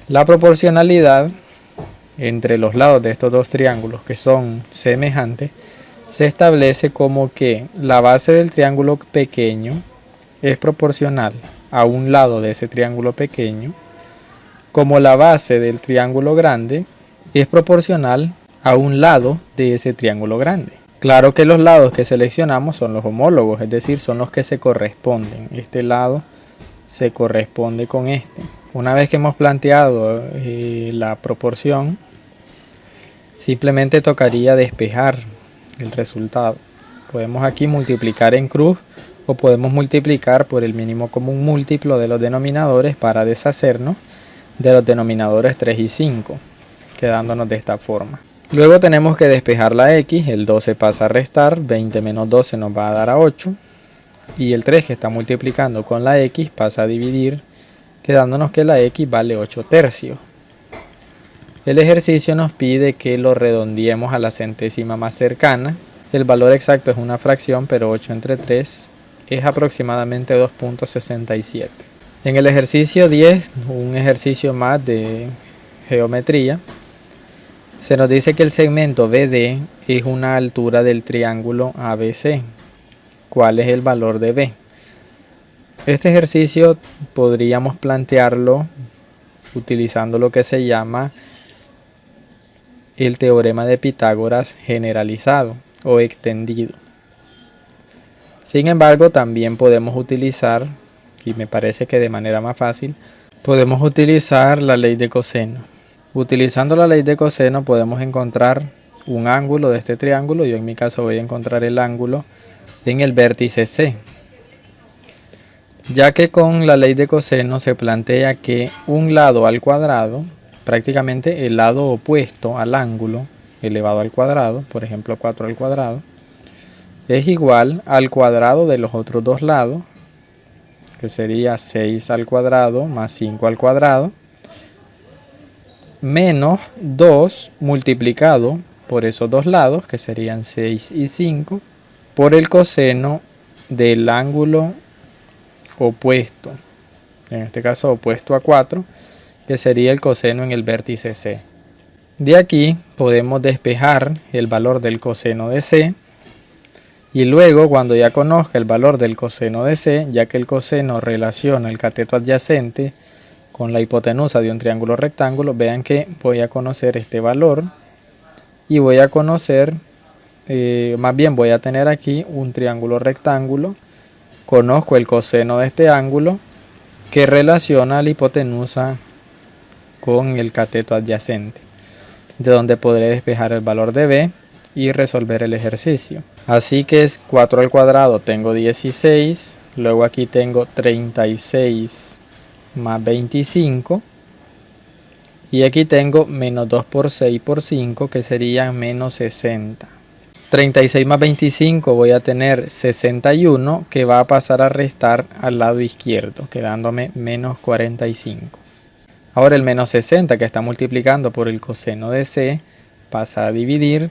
La proporcionalidad entre los lados de estos dos triángulos que son semejantes se establece como que la base del triángulo pequeño es proporcional a un lado de ese triángulo pequeño, como la base del triángulo grande es proporcional a un lado de ese triángulo grande. Claro que los lados que seleccionamos son los homólogos, es decir, son los que se corresponden. Este lado se corresponde con este. Una vez que hemos planteado la proporción, simplemente tocaría despejar el resultado. Podemos aquí multiplicar en cruz o podemos multiplicar por el mínimo común múltiplo de los denominadores para deshacernos de los denominadores 3 y 5, quedándonos de esta forma. Luego tenemos que despejar la x, el 12 pasa a restar, 20 menos 12 nos va a dar a 8, y el 3 que está multiplicando con la x pasa a dividir, quedándonos que la x vale 8 tercios. El ejercicio nos pide que lo redondeemos a la centésima más cercana. El valor exacto es una fracción, pero 8 entre 3 es aproximadamente 2.67. En el ejercicio 10, un ejercicio más de geometría, se nos dice que el segmento BD es una altura del triángulo ABC. ¿Cuál es el valor de B? Este ejercicio podríamos plantearlo utilizando lo que se llama el teorema de Pitágoras generalizado o extendido. Sin embargo, también podemos utilizar, y me parece que de manera más fácil, podemos utilizar la ley de coseno. Utilizando la ley de coseno podemos encontrar un ángulo de este triángulo. Yo en mi caso voy a encontrar el ángulo en el vértice C. Ya que con la ley de coseno se plantea que un lado al cuadrado, prácticamente el lado opuesto al ángulo elevado al cuadrado, por ejemplo 4 al cuadrado, es igual al cuadrado de los otros dos lados, que sería 6 al cuadrado más 5 al cuadrado, menos 2 multiplicado por esos dos lados, que serían 6 y 5, por el coseno del ángulo opuesto, en este caso opuesto a 4, que sería el coseno en el vértice C. De aquí podemos despejar el valor del coseno de C, y luego cuando ya conozca el valor del coseno de C, ya que el coseno relaciona el cateto adyacente con la hipotenusa de un triángulo rectángulo, vean que voy a conocer este valor y voy a conocer, más bien voy a tener aquí un triángulo rectángulo, conozco el coseno de este ángulo que relaciona la hipotenusa con el cateto adyacente, de donde podré despejar el valor de B y resolver el ejercicio. Así que es 4 al cuadrado, tengo 16, luego aquí tengo 36 más 25, y aquí tengo menos 2 por 6 por 5, que serían menos 60. 36 más 25 voy a tener 61, que va a pasar a restar al lado izquierdo, quedándome menos 45. Ahora el menos 60 que está multiplicando por el coseno de C pasa a dividir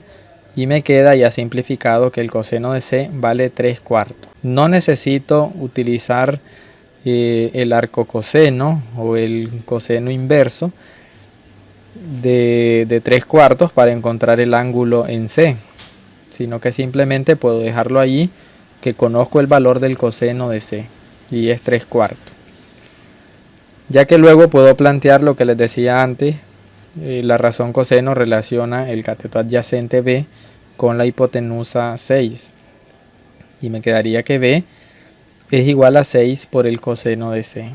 y me queda ya simplificado que el coseno de C vale 3/4. No necesito utilizar el arcocoseno o el coseno inverso de 3/4 para encontrar el ángulo en C, sino que simplemente puedo dejarlo allí, que conozco el valor del coseno de C y es 3/4. Ya que luego puedo plantear lo que les decía antes, la razón coseno relaciona el cateto adyacente B con la hipotenusa 6, y me quedaría que B es igual a 6 por el coseno de C.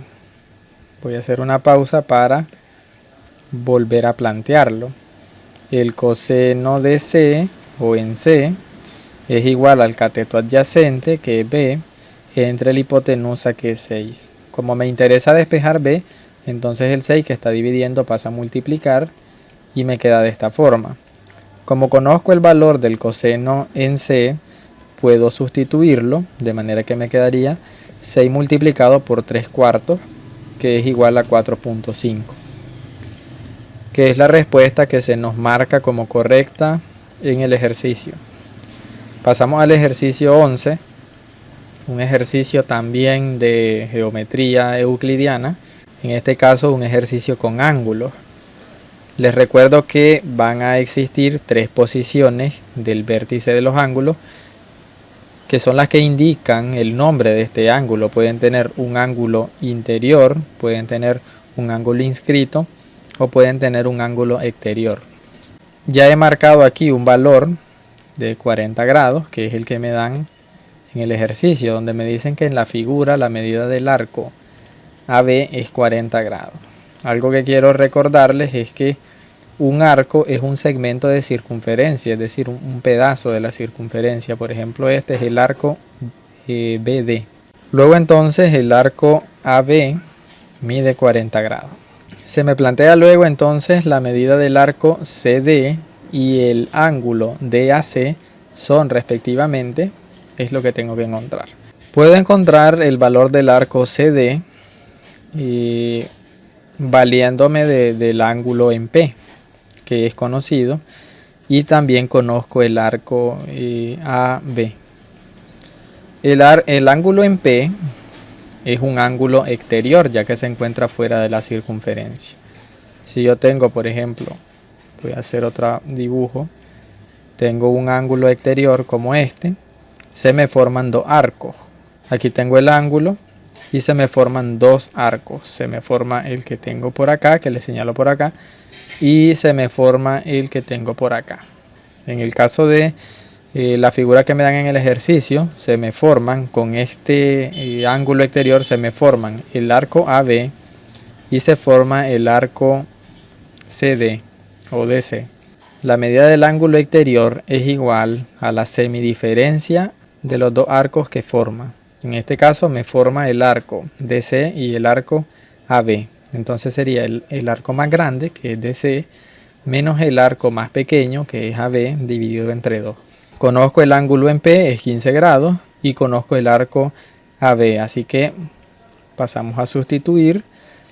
Voy a hacer una pausa para volver a plantearlo. El coseno de C o en C es igual al cateto adyacente, que es B, entre la hipotenusa, que es 6. Como me interesa despejar B, entonces el 6 que está dividiendo pasa a multiplicar y me queda de esta forma. Como conozco el valor del coseno en C, puedo sustituirlo, de manera que me quedaría 6 multiplicado por 3/4, que es igual a 4.5, que es la respuesta que se nos marca como correcta en el ejercicio. Pasamos al ejercicio 11, un ejercicio también de geometría euclidiana, en este caso un ejercicio con ángulos. Les recuerdo que van a existir 3 posiciones del vértice de los ángulos, que son las que indican el nombre de este ángulo. Pueden tener un ángulo interior, pueden tener un ángulo inscrito o pueden tener un ángulo exterior. Ya he marcado aquí un valor de 40 grados, que es el que me dan en el ejercicio, donde me dicen que en la figura la medida del arco AB es 40 grados. Algo que quiero recordarles es que un arco es un segmento de circunferencia, es decir, un pedazo de la circunferencia. Por ejemplo, este es el arco BD. Luego entonces el arco AB mide 40 grados. Se me plantea luego entonces la medida del arco CD y el ángulo DAC son respectivamente, es lo que tengo que encontrar. Puedo encontrar el valor del arco CD valiéndome del ángulo en P, que es conocido, y también conozco el arco AB. El ángulo en P es un ángulo exterior, ya que se encuentra fuera de la circunferencia. Si yo tengo, por ejemplo, voy a hacer otro dibujo, tengo un ángulo exterior como este, se me forman 2 arcos. Aquí tengo el ángulo y se me forman 2 arcos. Se me forma el que tengo por acá, que le señalo por acá, y se me forma el que tengo por acá. En el caso de la figura que me dan en el ejercicio, se me forman con este ángulo exterior, se me forman el arco AB y se forma el arco CD o DC. La medida del ángulo exterior es igual a la semidiferencia de los 2 arcos que forma. En este caso me forma el arco DC y el arco AB. Entonces sería el arco más grande, que es DC, menos el arco más pequeño, que es AB, dividido entre 2. Conozco el ángulo en P, es 15 grados, y conozco el arco AB. Así que pasamos a sustituir,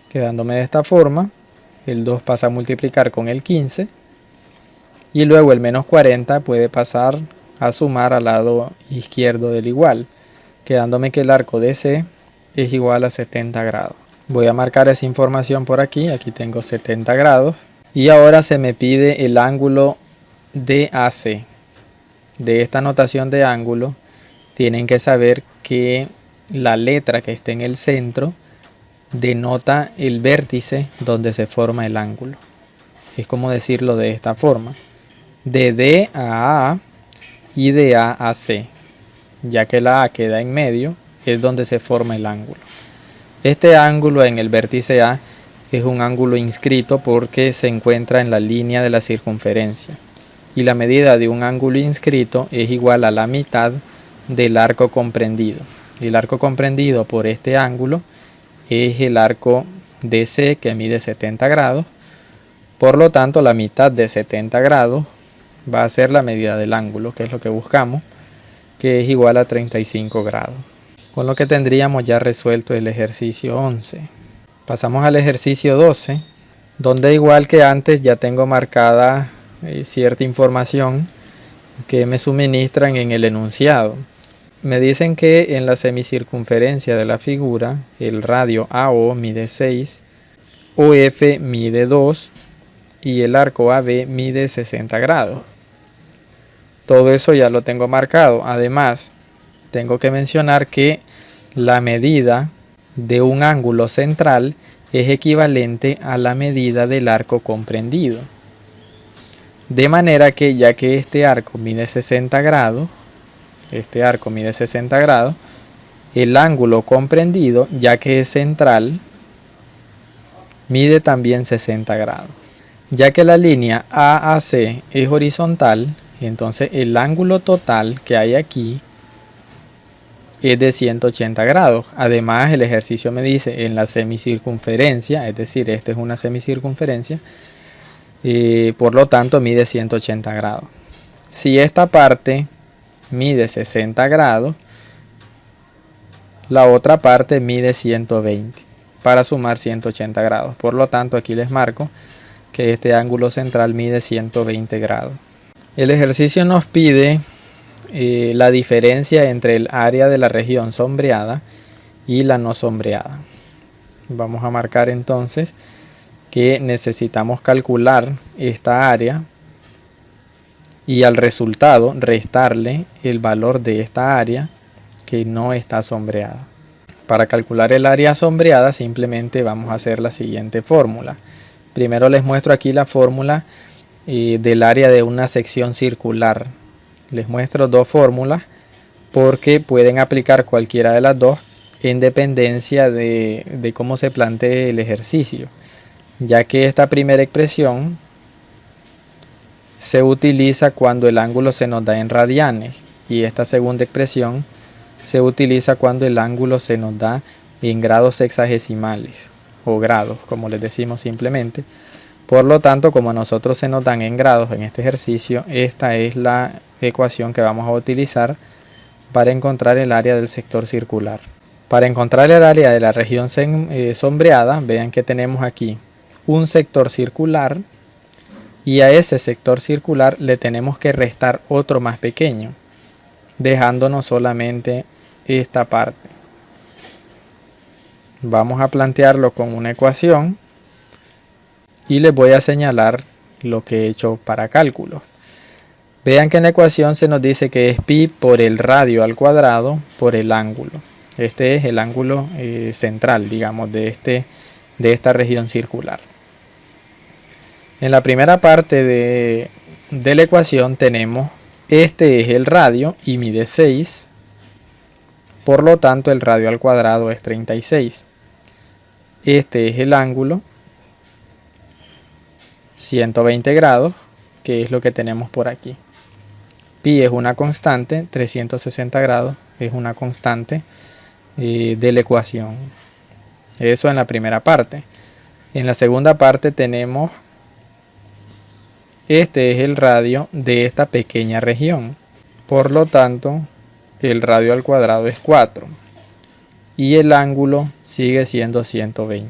quedándome de esta forma. El 2 pasa a multiplicar con el 15. Y luego el menos 40 puede pasar a sumar al lado izquierdo del igual, quedándome que el arco DC es igual a 70 grados. Voy a marcar esa información por aquí, aquí tengo 70 grados. Y ahora se me pide el ángulo DAC. De esta notación de ángulo, tienen que saber que la letra que está en el centro denota el vértice donde se forma el ángulo. Es como decirlo de esta forma: de D a A y de A a C, ya que la A queda en medio, es donde se forma el ángulo. Este ángulo en el vértice A es un ángulo inscrito porque se encuentra en la línea de la circunferencia, y la medida de un ángulo inscrito es igual a la mitad del arco comprendido. El arco comprendido por este ángulo es el arco DC, que mide 70 grados. Por lo tanto, la mitad de 70 grados va a ser la medida del ángulo, que es lo que buscamos, que es igual a 35 grados. Con lo que tendríamos ya resuelto el ejercicio 11. Pasamos al ejercicio 12, donde igual que antes ya tengo marcada cierta información que me suministran en el enunciado. Me dicen que en la semicircunferencia de la figura el radio AO mide 6, OF mide 2 y el arco AB mide 60 grados. Todo eso ya lo tengo marcado. Además, tengo que mencionar que la medida de un ángulo central es equivalente a la medida del arco comprendido. De manera que, ya que este arco mide 60 grados, el ángulo comprendido, ya que es central, mide también 60 grados. Ya que la línea AAC es horizontal, entonces el ángulo total que hay aquí es de 180 grados. Además, el ejercicio me dice en la semicircunferencia, es decir, esta es una semicircunferencia, por lo tanto mide 180 grados. Si esta parte mide 60 grados, la otra parte mide 120 para sumar 180 grados. Por lo tanto, aquí les marco que este ángulo central mide 120 grados. El ejercicio nos pide la diferencia entre el área de la región sombreada y la no sombreada. Vamos a marcar entonces que necesitamos calcular esta área y al resultado restarle el valor de esta área que no está sombreada. Para calcular el área sombreada simplemente vamos a hacer la siguiente fórmula. Primero les muestro aquí la fórmula del área de una sección circular. Les muestro dos fórmulas porque pueden aplicar cualquiera de las dos en dependencia de cómo se plantee el ejercicio, ya que esta primera expresión se utiliza cuando el ángulo se nos da en radianes y esta segunda expresión se utiliza cuando el ángulo se nos da en grados sexagesimales o grados, como les decimos simplemente. Por lo tanto, como a nosotros se nos dan en grados en este ejercicio, esta es la ecuación que vamos a utilizar para encontrar el área del sector circular. Para encontrar el área de la región sombreada, vean que tenemos aquí un sector circular y a ese sector circular le tenemos que restar otro más pequeño, dejándonos solamente esta parte. Vamos a plantearlo con una ecuación y les voy a señalar lo que he hecho para cálculo. Vean que en la ecuación se nos dice que es pi por el radio al cuadrado por el ángulo. Este es el ángulo central, digamos, de esta región circular. En la primera parte de la ecuación tenemos, este es el radio y mide 6. Por lo tanto, el radio al cuadrado es 36. Este es el ángulo, 120 grados, que es lo que tenemos por aquí. Pi es una constante, 360 grados es una constante de la ecuación. Eso en la primera parte. En la segunda parte tenemos, este es el radio de esta pequeña región. Por lo tanto, el radio al cuadrado es 4. Y el ángulo sigue siendo 120.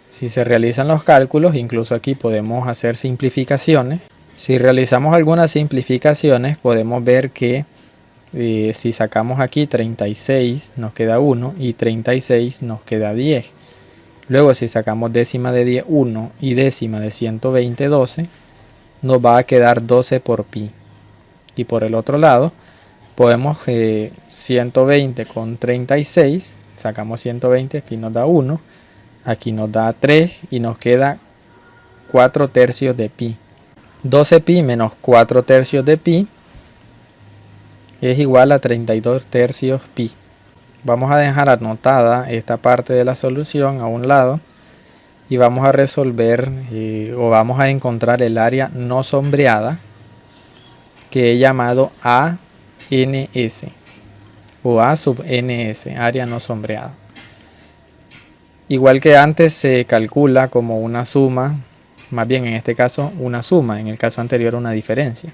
Si se realizan los cálculos, incluso aquí podemos hacer simplificaciones. Si realizamos algunas simplificaciones, podemos ver que si sacamos aquí 36 nos queda 1 y 36 nos queda 10. Luego si sacamos décima de 10, 1 y décima de 120, 12, nos va a quedar 12 por pi. Y por el otro lado, podemos 120 con 36, sacamos 120, aquí nos da 1, aquí nos da 3 y nos queda 4 tercios de pi. 12 pi menos 4 tercios de pi es igual a 32 tercios pi. Vamos a dejar anotada esta parte de la solución a un lado y vamos a resolver o vamos a encontrar el área no sombreada que he llamado ANS o A sub NS, área no sombreada. Igual que antes se calcula como una suma, más bien en este caso una suma, en el caso anterior una diferencia.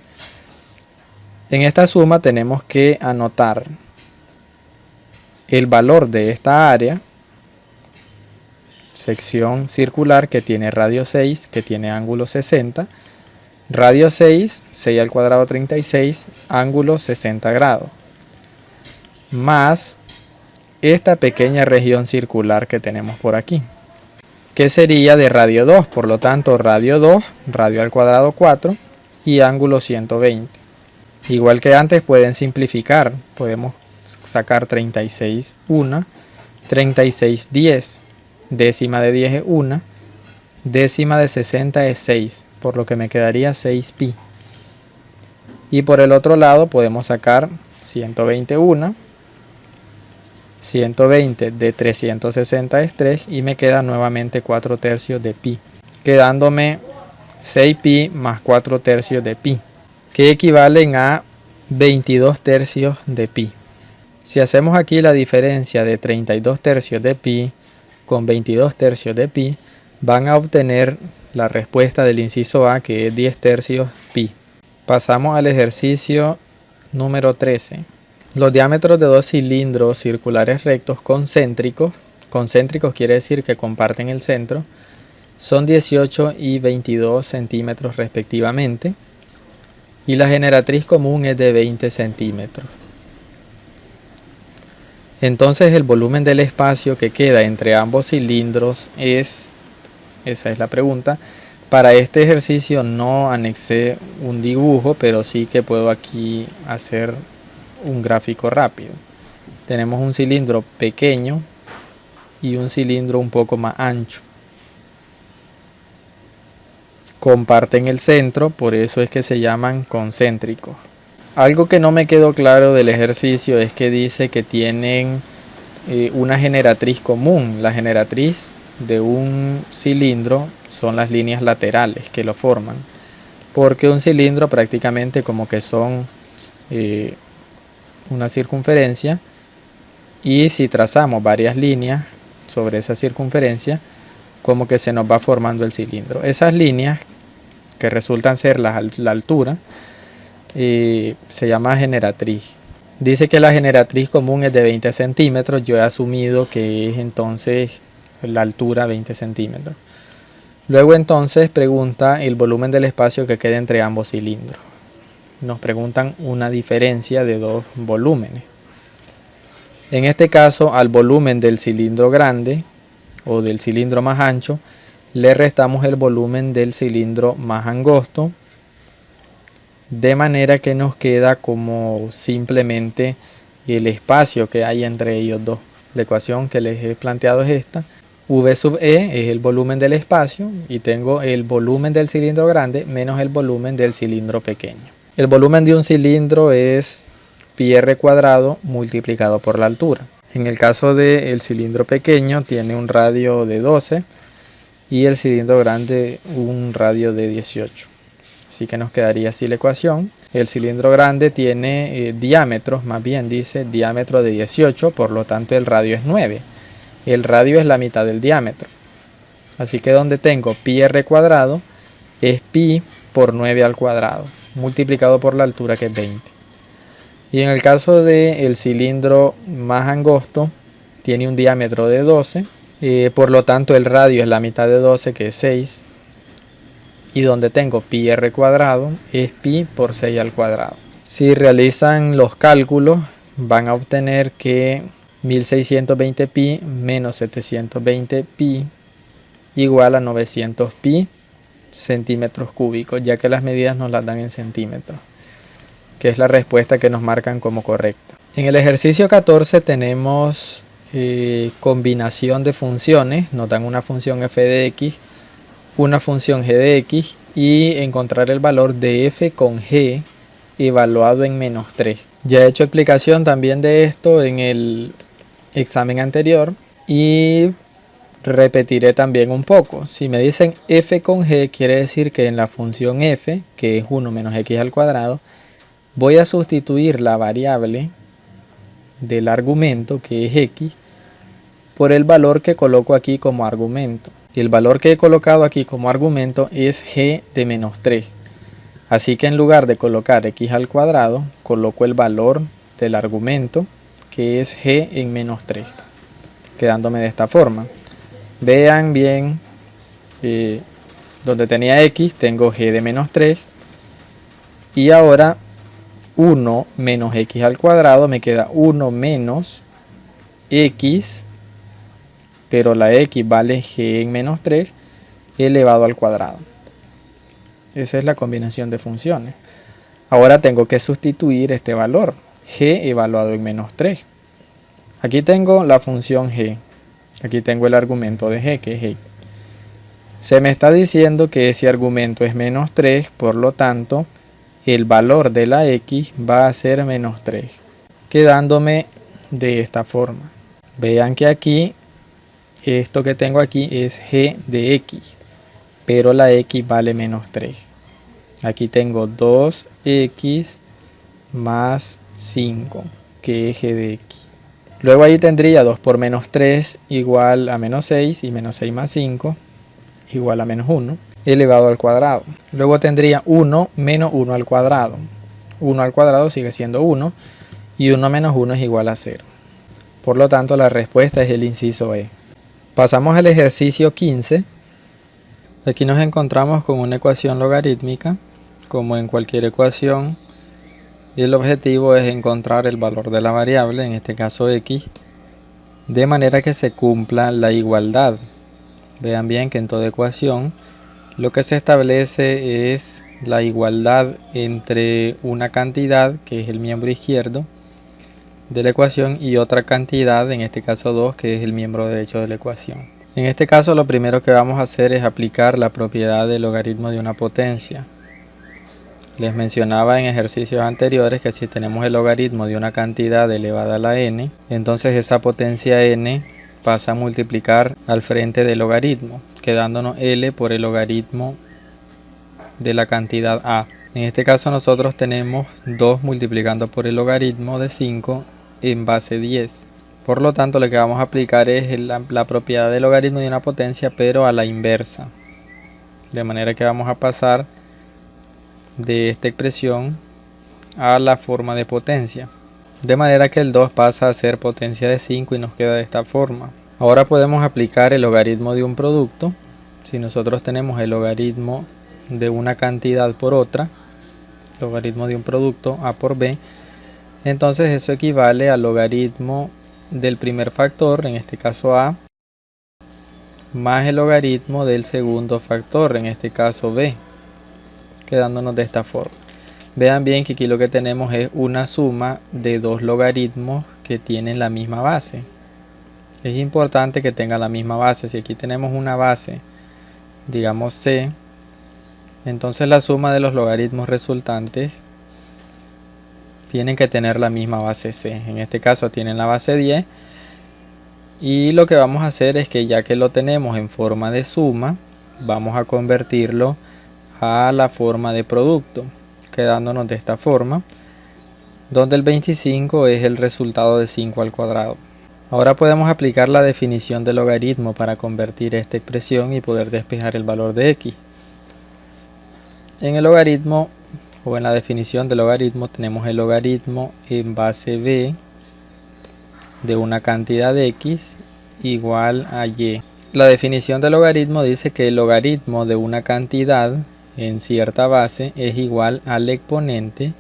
En esta suma tenemos que anotar el valor de esta área, sección circular que tiene radio 6, que tiene ángulo 60, radio 6, 6 al cuadrado 36, ángulo 60 grados, más esta pequeña región circular que tenemos por aquí, que sería de radio 2, por lo tanto radio 2, radio al cuadrado 4 y ángulo 120. Igual que antes pueden simplificar, podemos sacar 36, 1, 36, 10, décima de 10 es 1, décima de 60 es 6, por lo que me quedaría 6 pi. Y por el otro lado podemos sacar 121 120 de 360 es 3 y me queda nuevamente 4 tercios de pi, quedándome 6 pi más 4 tercios de pi, que equivalen a 22 tercios de pi. Si hacemos aquí la diferencia de 32 tercios de pi con 22 tercios de pi, van a obtener la respuesta del inciso A, que es 10 tercios pi. Pasamos al ejercicio número 13. Los diámetros de dos cilindros circulares rectos concéntricos quiere decir que comparten el centro, son 18 y 22 centímetros respectivamente, y la generatriz común es de 20 centímetros. Entonces el volumen del espacio que queda entre ambos cilindros esa es la pregunta. Para este ejercicio no anexé un dibujo, pero sí que puedo aquí hacer un gráfico rápido. Tenemos un cilindro pequeño y un cilindro un poco más ancho. Comparten el centro, por eso es que se llaman concéntricos. Algo que no me quedó claro del ejercicio es que dice que tienen una generatriz común. La generatriz de un cilindro son las líneas laterales que lo forman, porque un cilindro prácticamente como que son una circunferencia, y si trazamos varias líneas sobre esa circunferencia, como que se nos va formando el cilindro. Esas líneas, que resultan ser la altura, se llama generatriz. Dice que la generatriz común es de 20 centímetros. Yo he asumido que es entonces la altura 20 centímetros. Luego entonces pregunta el volumen del espacio que queda entre ambos cilindros. Nos preguntan una diferencia de dos volúmenes. En este caso, al volumen del cilindro grande o del cilindro más ancho le restamos el volumen del cilindro más angosto, de manera que nos queda como simplemente el espacio que hay entre ellos dos. La ecuación que les he planteado es esta. V sub E es el volumen del espacio y tengo el volumen del cilindro grande menos el volumen del cilindro pequeño. El volumen de un cilindro es pi r cuadrado multiplicado por la altura. En el caso del cilindro pequeño tiene un radio de 12 y el cilindro grande un radio de 18. Así que nos quedaría así la ecuación. El cilindro grande tiene diámetros, más bien dice diámetro de 18, por lo tanto el radio es 9. El radio es la mitad del diámetro. Así que donde tengo pi r cuadrado es pi por 9 al cuadrado, multiplicado por la altura, que es 20. Y en el caso del cilindro más angosto, tiene un diámetro de 12, por lo tanto el radio es la mitad de 12, que es 6. Y donde tengo pi r cuadrado es pi por 6 al cuadrado. Si realizan los cálculos, van a obtener que 1620 pi menos 720 pi igual a 900 pi centímetros cúbicos, ya que las medidas nos las dan en centímetros, que es la respuesta que nos marcan como correcta. En el ejercicio 14 tenemos combinación de funciones. Nos dan una función f de x, una función g de x, y encontrar el valor de f con g evaluado en menos 3. Ya he hecho explicación también de esto en el examen anterior y repetiré también un poco. Si me dicen f con g, quiere decir que en la función f, que es 1 menos x al cuadrado, voy a sustituir la variable del argumento, que es x, por el valor que coloco aquí como argumento. Y el valor que he colocado aquí como argumento es g de menos 3. Así que en lugar de colocar x al cuadrado, coloco el valor del argumento, que es g en menos 3, quedándome de esta forma. Vean bien, donde tenía x tengo g de menos 3, y ahora 1 menos x al cuadrado me queda 1 menos x, pero la x vale g en menos 3 elevado al cuadrado. Esa es la combinación de funciones. Ahora tengo que sustituir este valor, g evaluado en menos 3. Aquí tengo la función g, aquí tengo el argumento de g, que es x. Se me está diciendo que ese argumento es menos 3, por lo tanto el valor de la x va a ser menos 3, quedándome de esta forma. Vean que aquí, esto que tengo aquí es g de x, pero la x vale menos 3. Aquí tengo 2x más 5, que es g de x. Luego ahí tendría 2 por menos 3 igual a menos 6, y menos 6 más 5 igual a menos 1, elevado al cuadrado. Luego tendría 1 menos 1 al cuadrado. 1 al cuadrado sigue siendo 1, y 1 menos 1 es igual a 0. Por lo tanto, la respuesta es el inciso E. Pasamos al ejercicio 15. Aquí nos encontramos con una ecuación logarítmica. Como en cualquier ecuación, el objetivo es encontrar el valor de la variable, en este caso x, de manera que se cumpla la igualdad. Vean bien que en toda ecuación lo que se establece es la igualdad entre una cantidad, que es el miembro izquierdo de la ecuación, y otra cantidad, en este caso 2, que es el miembro derecho de la ecuación. En este caso lo primero que vamos a hacer es aplicar la propiedad del logaritmo de una potencia. Les mencionaba en ejercicios anteriores que si tenemos el logaritmo de una cantidad elevada a la n, entonces esa potencia n pasa a multiplicar al frente del logaritmo, quedándonos L por el logaritmo de la cantidad A. En este caso nosotros tenemos 2 multiplicando por el logaritmo de 5 en base 10. Por lo tanto, lo que vamos a aplicar es la propiedad del logaritmo de una potencia, pero a la inversa. De manera que vamos a pasar de esta expresión a la forma de potencia. De manera que el 2 pasa a ser potencia de 5 y nos queda de esta forma. Ahora podemos aplicar el logaritmo de un producto. Si nosotros tenemos el logaritmo de una cantidad por otra, logaritmo de un producto A por B, entonces eso equivale al logaritmo del primer factor, en este caso A, más el logaritmo del segundo factor, en este caso B, quedándonos de esta forma. Vean bien que aquí lo que tenemos es una suma de dos logaritmos que tienen la misma base. Es importante que tenga la misma base. Si aquí tenemos una base, digamos C, entonces la suma de los logaritmos resultantes tienen que tener la misma base C. En este caso tienen la base 10. Y lo que vamos a hacer es que ya que lo tenemos en forma de suma, vamos a convertirlo a la forma de producto, quedándonos de esta forma, donde el 25 es el resultado de 5 al cuadrado. Ahora podemos aplicar la definición de logaritmo para convertir esta expresión y poder despejar el valor de x. En el logaritmo, o en la definición de logaritmo, tenemos el logaritmo en base b de una cantidad de x igual a y. La definición de logaritmo dice que el logaritmo de una cantidad en cierta base es igual al exponente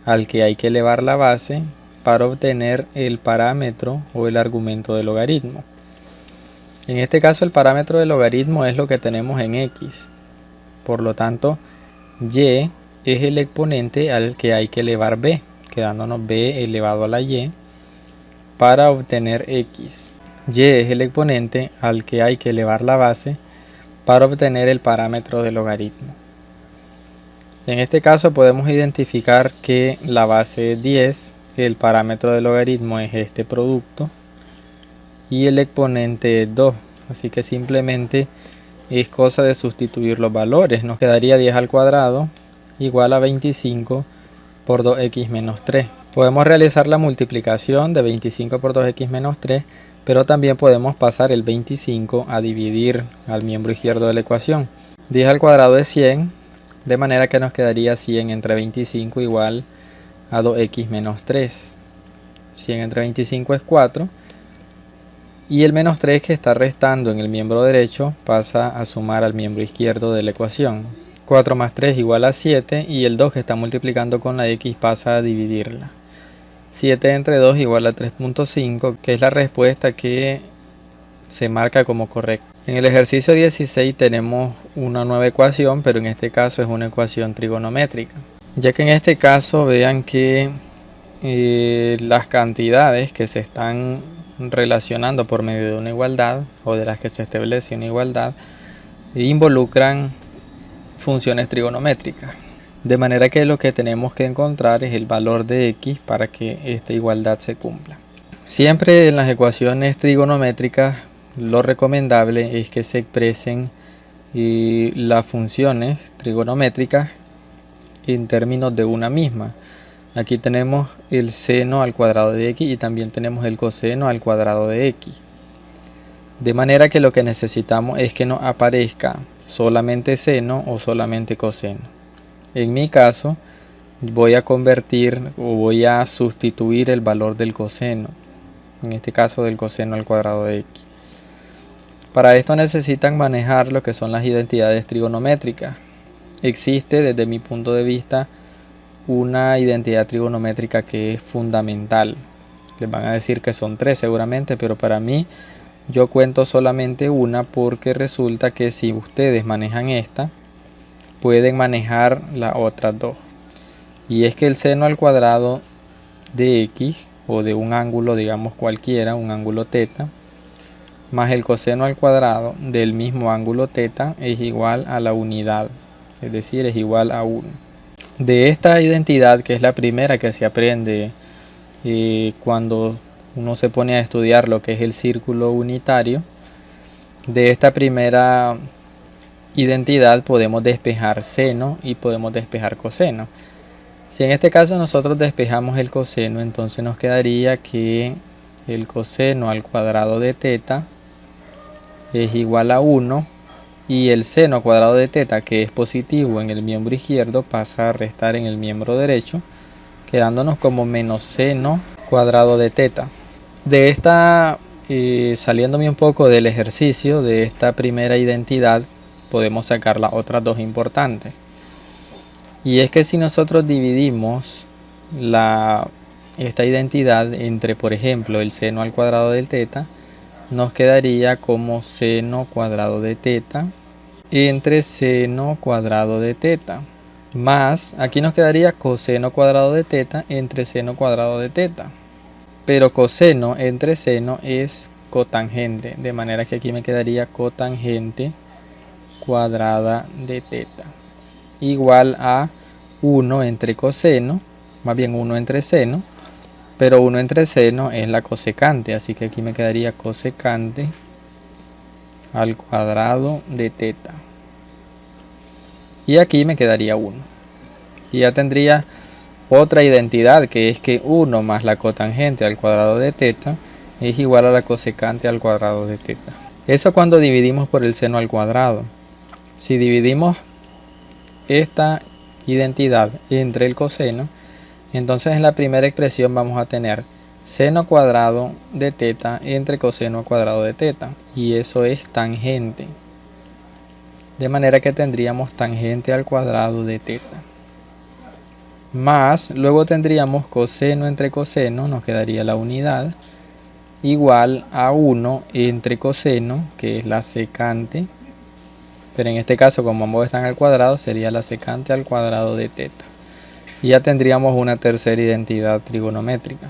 al que hay que elevar la base para obtener el parámetro o el argumento del logaritmo. En este caso el parámetro del logaritmo es lo que tenemos en x. Por lo tanto, y es el exponente al que hay que elevar b, quedándonos b elevado a la y para obtener x. Y es el exponente al que hay que elevar la base para obtener el parámetro del logaritmo. En este caso podemos identificar que la base es 10, el parámetro del logaritmo es este producto y el exponente es 2. Así que simplemente es cosa de sustituir los valores. Nos quedaría 10 al cuadrado igual a 25 por 2x menos 3. Podemos realizar la multiplicación de 25 por 2x menos 3, pero también podemos pasar el 25 a dividir al miembro izquierdo de la ecuación. 10 al cuadrado es 100, de manera que nos quedaría 100 entre 25 igual a 2x menos 3. 100 entre 25 es 4. Y el menos 3 que está restando en el miembro derecho pasa a sumar al miembro izquierdo de la ecuación. 4 más 3 igual a 7 y el 2 que está multiplicando con la x pasa a dividirla. 7 entre 2 igual a 3.5, que es la respuesta que se marca como correcta. En el ejercicio 16 tenemos una nueva ecuación, pero en este caso es una ecuación trigonométrica. Ya que en este caso vean que las cantidades que se están relacionando por medio de una igualdad, o de las que se establece una igualdad, involucran funciones trigonométricas. De manera que lo que tenemos que encontrar es el valor de x para que esta igualdad se cumpla. Siempre en las ecuaciones trigonométricas lo recomendable es que se expresen las funciones trigonométricas en términos de una misma. Aquí tenemos el seno al cuadrado de x y también tenemos el coseno al cuadrado de x. De manera que lo que necesitamos es que nos aparezca solamente seno o solamente coseno. En mi caso voy a convertir o voy a sustituir el valor del coseno, en este caso del coseno al cuadrado de x. Para esto necesitan manejar lo que son las identidades trigonométricas. Existe desde mi punto de vista una identidad trigonométrica que es fundamental. Les van a decir que son 3 seguramente, pero para mí yo cuento solamente una porque resulta que si ustedes manejan esta, pueden manejar las otras dos. Y es que el seno al cuadrado de x o de un ángulo, digamos cualquiera, un ángulo teta, más el coseno al cuadrado del mismo ángulo teta es igual a la unidad, es decir, es igual a 1. De esta identidad, que es la primera que se aprende cuando uno se pone a estudiar lo que es el círculo unitario, de esta primera identidad podemos despejar seno y podemos despejar coseno. Si en este caso nosotros despejamos el coseno, entonces nos quedaría que el coseno al cuadrado de teta es igual a 1 y el seno cuadrado de teta, que es positivo en el miembro izquierdo, pasa a restar en el miembro derecho, quedándonos como menos seno cuadrado de teta. De esta, saliéndome un poco del ejercicio de esta primera identidad, podemos sacar las otras dos importantes. Y es que si nosotros dividimos esta identidad entre, por ejemplo, el seno al cuadrado del teta, nos quedaría como seno cuadrado de teta entre seno cuadrado de teta, más aquí nos quedaría coseno cuadrado de teta entre seno cuadrado de teta. Pero coseno entre seno es cotangente, de manera que aquí me quedaría cotangente cuadrada de teta igual a 1 entre coseno, más bien 1 entre seno, pero 1 entre seno es la cosecante, así que aquí me quedaría cosecante al cuadrado de teta. Y aquí me quedaría 1. Y ya tendría otra identidad, que es que 1 más la cotangente al cuadrado de teta es igual a la cosecante al cuadrado de teta. Eso cuando dividimos por el seno al cuadrado. Si dividimos esta identidad entre el coseno, entonces en la primera expresión vamos a tener seno cuadrado de teta entre coseno cuadrado de teta, y eso es tangente, de manera que tendríamos tangente al cuadrado de teta, más luego tendríamos coseno entre coseno, nos quedaría la unidad, igual a 1 entre coseno, que es la secante, pero en este caso como ambos están al cuadrado sería la secante al cuadrado de teta. Y ya tendríamos una tercera identidad trigonométrica.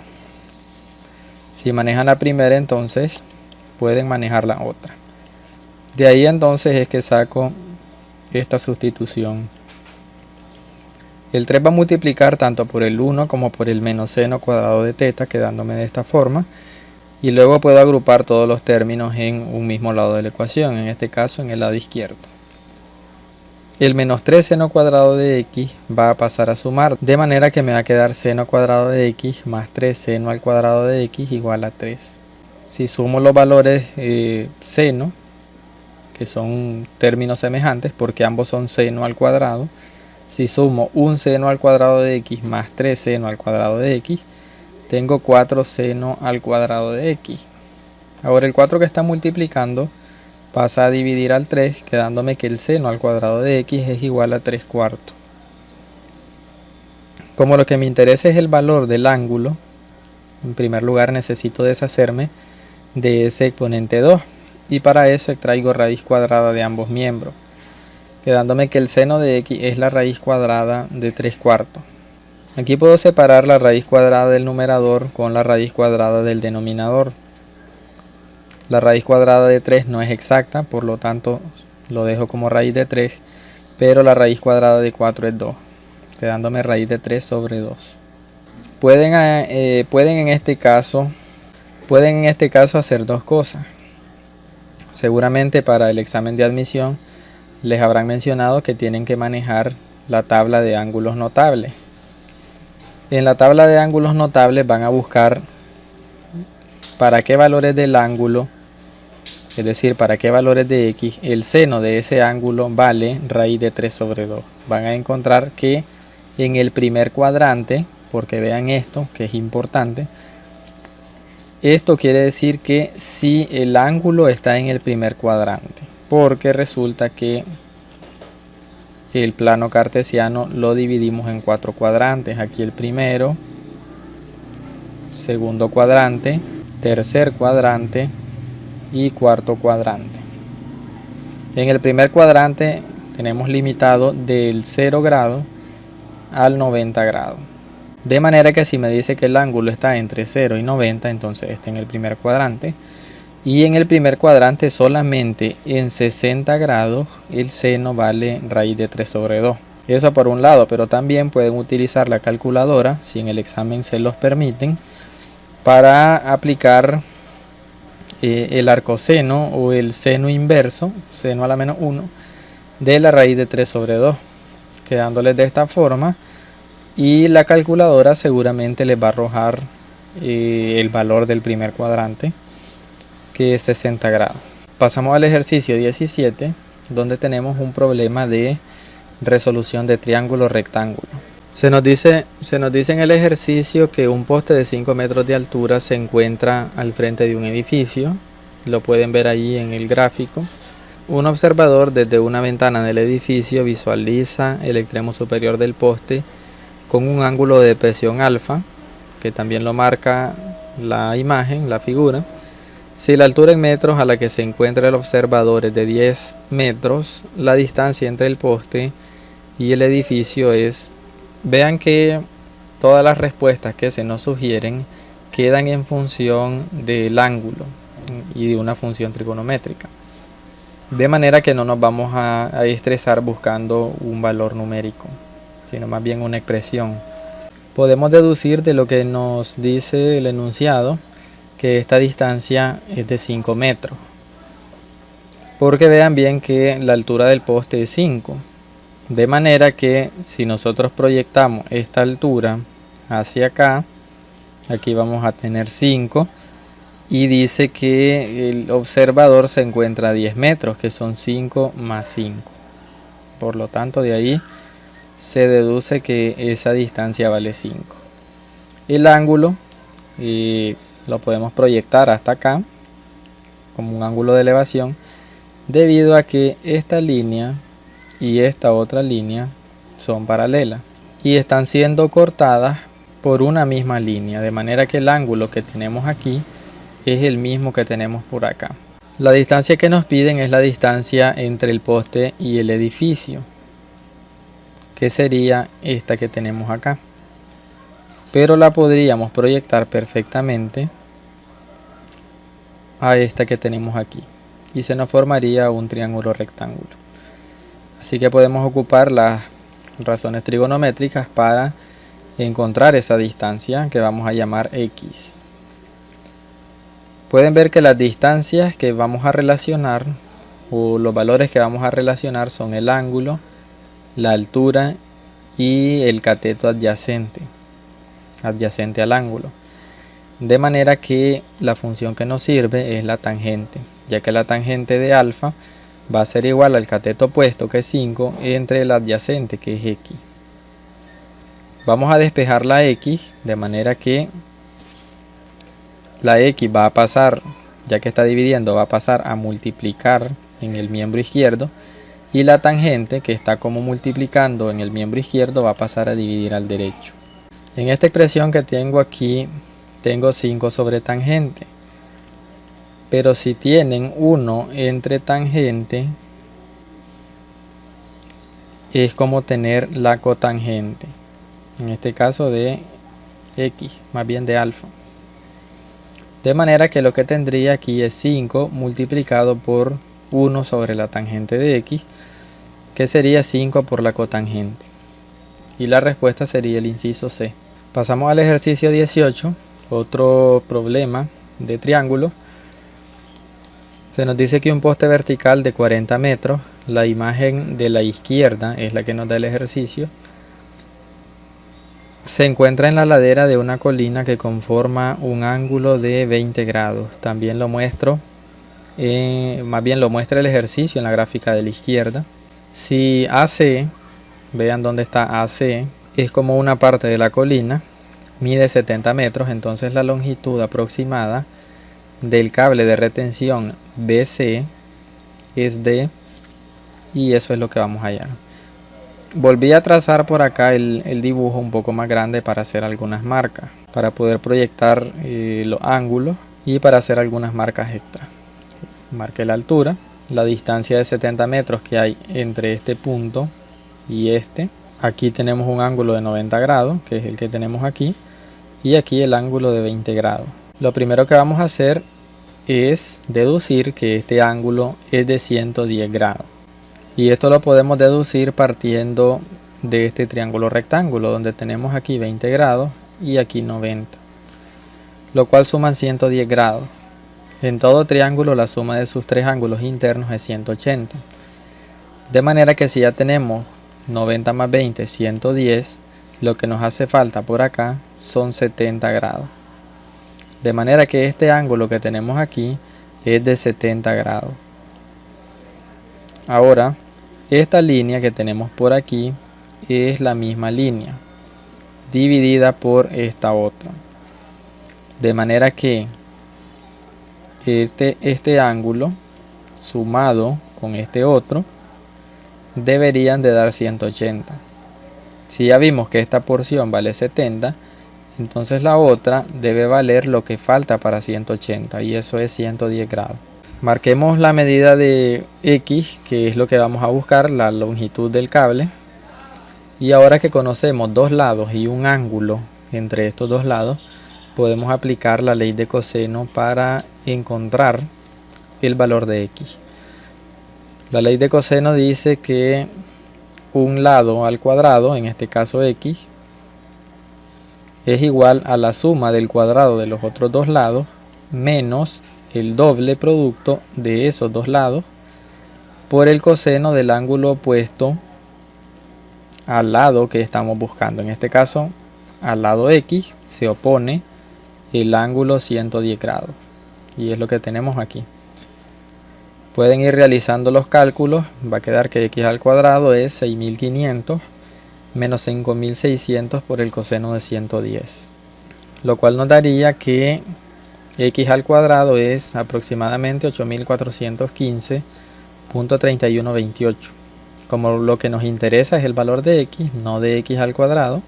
Si manejan la primera, entonces pueden manejar la otra. De ahí entonces es que saco esta sustitución. El 3 va a multiplicar tanto por el 1 como por el menos seno cuadrado de teta, quedándome de esta forma. Y luego puedo agrupar todos los términos en un mismo lado de la ecuación, en este caso en el lado izquierdo. El menos 3 seno cuadrado de x va a pasar a sumar, de manera que me va a quedar seno cuadrado de x más 3 seno al cuadrado de x igual a 3. Si sumo los valores seno, que son términos semejantes porque ambos son seno al cuadrado, si sumo un seno al cuadrado de x más 3 seno al cuadrado de x, tengo 4 seno al cuadrado de x. Ahora el 4 que está multiplicando pasa a dividir al 3, quedándome que el seno al cuadrado de x es igual a 3 cuartos. Como lo que me interesa es el valor del ángulo, en primer lugar necesito deshacerme de ese exponente 2. Y para eso extraigo raíz cuadrada de ambos miembros, quedándome que el seno de x es la raíz cuadrada de 3 cuartos. Aquí puedo separar la raíz cuadrada del numerador con la raíz cuadrada del denominador. La raíz cuadrada de 3 no es exacta, por lo tanto lo dejo como raíz de 3, pero la raíz cuadrada de 4 es 2, quedándome raíz de 3 sobre 2. Pueden en este caso Pueden en este caso hacer dos cosas. Seguramente para el examen de admisión les habrán mencionado que tienen que manejar la tabla de ángulos notables. En la tabla de ángulos notables van a buscar para qué valores del ángulo, es decir, para qué valores de x, el seno de ese ángulo vale raíz de 3 sobre 2. Van a encontrar que en el primer cuadrante, porque vean esto que es importante, esto quiere decir que si el ángulo está en el primer cuadrante, porque resulta que el plano cartesiano lo dividimos en 4 cuadrantes. Aquí el primero, segundo cuadrante, tercer cuadrante y cuarto cuadrante. En el primer cuadrante tenemos limitado del 0 grado al 90 grados. De manera que si me dice que el ángulo está entre 0 y 90, entonces está en el primer cuadrante. Y en el primer cuadrante solamente en 60 grados el seno vale raíz de 3 sobre 2. Eso por un lado, pero también pueden utilizar la calculadora, si en el examen se los permiten, para aplicar el arcoseno o el seno inverso, seno a la menos 1, de la raíz de 3 sobre 2, quedándoles de esta forma. Y la calculadora seguramente les va a arrojar el valor del primer cuadrante, que es 60 grados. Pasamos al ejercicio 17, donde tenemos un problema de resolución de triángulo rectángulo. Se nos dice en el ejercicio que un poste de 5 metros de altura se encuentra al frente de un edificio. Lo pueden ver ahí en el gráfico. Un observador desde una ventana del edificio visualiza el extremo superior del poste con un ángulo de presión alfa, que también lo marca la imagen, la figura. Si la altura en metros a la que se encuentra el observador es de 10 metros, la distancia entre el poste y el edificio es... Vean que todas las respuestas que se nos sugieren quedan en función del ángulo y de una función trigonométrica. De manera que no nos vamos a estresar buscando un valor numérico, sino más bien una expresión. Podemos deducir de lo que nos dice el enunciado que esta distancia es de 5 metros. Porque vean bien que la altura del poste es 5. De manera que si nosotros proyectamos esta altura hacia acá, aquí vamos a tener 5. Y dice que el observador se encuentra a 10 metros, que son 5 más 5. Por lo tanto, de ahí se deduce que esa distancia vale 5. El ángulo lo podemos proyectar hasta acá como un ángulo de elevación, debido a que esta línea y esta otra línea son paralelas y están siendo cortadas por una misma línea, de manera que el ángulo que tenemos aquí es el mismo que tenemos por acá. La distancia que nos piden es la distancia entre el poste y el edificio, que sería esta que tenemos acá, pero la podríamos proyectar perfectamente a esta que tenemos aquí y se nos formaría un triángulo rectángulo. Así que podemos ocupar las razones trigonométricas para encontrar esa distancia que vamos a llamar x. Pueden ver que las distancias que vamos a relacionar o los valores que vamos a relacionar son el ángulo, la altura y el cateto adyacente al ángulo. De manera que la función que nos sirve es la tangente, ya que la tangente de alfa va a ser igual al cateto opuesto, que es 5, entre el adyacente, que es x. Vamos a despejar la x, de manera que la x va a pasar, ya que está dividiendo, va a pasar a multiplicar en el miembro izquierdo, y la tangente, que está como multiplicando en el miembro izquierdo, va a pasar a dividir al derecho. En esta expresión que tengo aquí, tengo 5 sobre tangente, pero si tienen 1 entre tangente, es como tener la cotangente, en este caso de x, más bien de alfa. De manera que lo que tendría aquí es 5 multiplicado por 1 sobre la tangente de x, que sería 5 por la cotangente. Y la respuesta sería el inciso C. Pasamos al ejercicio 18, otro problema de triángulo. Se nos dice que un poste vertical de 40 metros, la imagen de la izquierda es la que nos da el ejercicio, se encuentra en la ladera de una colina que conforma un ángulo de 20 grados. También lo muestro, más bien lo muestra el ejercicio en la gráfica de la izquierda. Si AC, vean dónde está AC, es como una parte de la colina, mide 70 metros, entonces la longitud aproximada del cable de retención BC es D, y eso es lo que vamos a hallar. Volví a trazar por acá el dibujo un poco más grande para hacer algunas marcas, para poder proyectar los ángulos y para hacer algunas marcas extra. Marqué la altura, la distancia de 70 metros que hay entre este punto y este. Aquí tenemos un ángulo de 90 grados, que es el que tenemos aquí, y aquí el ángulo de 20 grados. Lo primero que vamos a hacer es deducir que este ángulo es de 110 grados. Y esto lo podemos deducir partiendo de este triángulo rectángulo, donde tenemos aquí 20 grados y aquí 90, lo cual suman 110 grados. En todo triángulo la suma de sus tres ángulos internos es 180. De manera que si ya tenemos 90 más 20, 110, lo que nos hace falta por acá son 70 grados. De manera que este ángulo que tenemos aquí es de 70 grados. Ahora, esta línea que tenemos por aquí es la misma línea, dividida por esta otra. De manera que este ángulo sumado con este otro deberían de dar 180. Si ya vimos que esta porción vale 70, entonces la otra debe valer lo que falta para 180, y eso es 110 grados. Marquemos la medida de X, que es lo que vamos a buscar, la longitud del cable. Y ahora que conocemos dos lados y un ángulo entre estos dos lados, podemos aplicar la ley de coseno para encontrar el valor de X. La ley de coseno dice que un lado al cuadrado, en este caso X, es igual a la suma del cuadrado de los otros dos lados menos el doble producto de esos dos lados por el coseno del ángulo opuesto al lado que estamos buscando. En este caso, al lado X se opone el ángulo 110 grados, y es lo que tenemos aquí. Pueden ir realizando los cálculos. Va a quedar que X al cuadrado es 6500 menos 5600 por el coseno de 110, lo cual nos daría que X al cuadrado es aproximadamente 8415.3128. Como lo que nos interesa es el valor de X, no de X al cuadrado,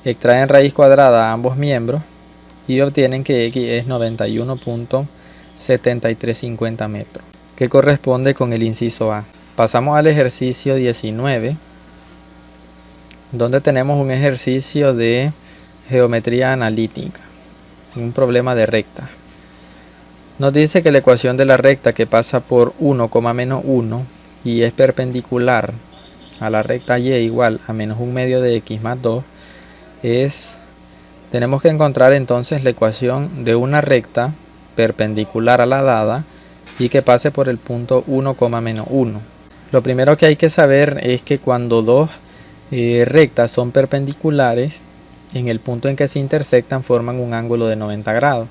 extraen raíz cuadrada a ambos miembros y obtienen que X es 91.7350 metros, que corresponde con el inciso A. Pasamos al ejercicio 19, donde tenemos un ejercicio de geometría analítica, un problema de recta. Nos dice que la ecuación de la recta que pasa por 1, menos 1 y es perpendicular a la recta y igual a menos 1 medio de x más 2 tenemos que encontrar entonces la ecuación de una recta perpendicular a la dada y que pase por el punto 1, menos 1. Lo primero que hay que saber es que cuando dos rectas son perpendiculares, en el punto en que se intersectan forman un ángulo de 90 grados.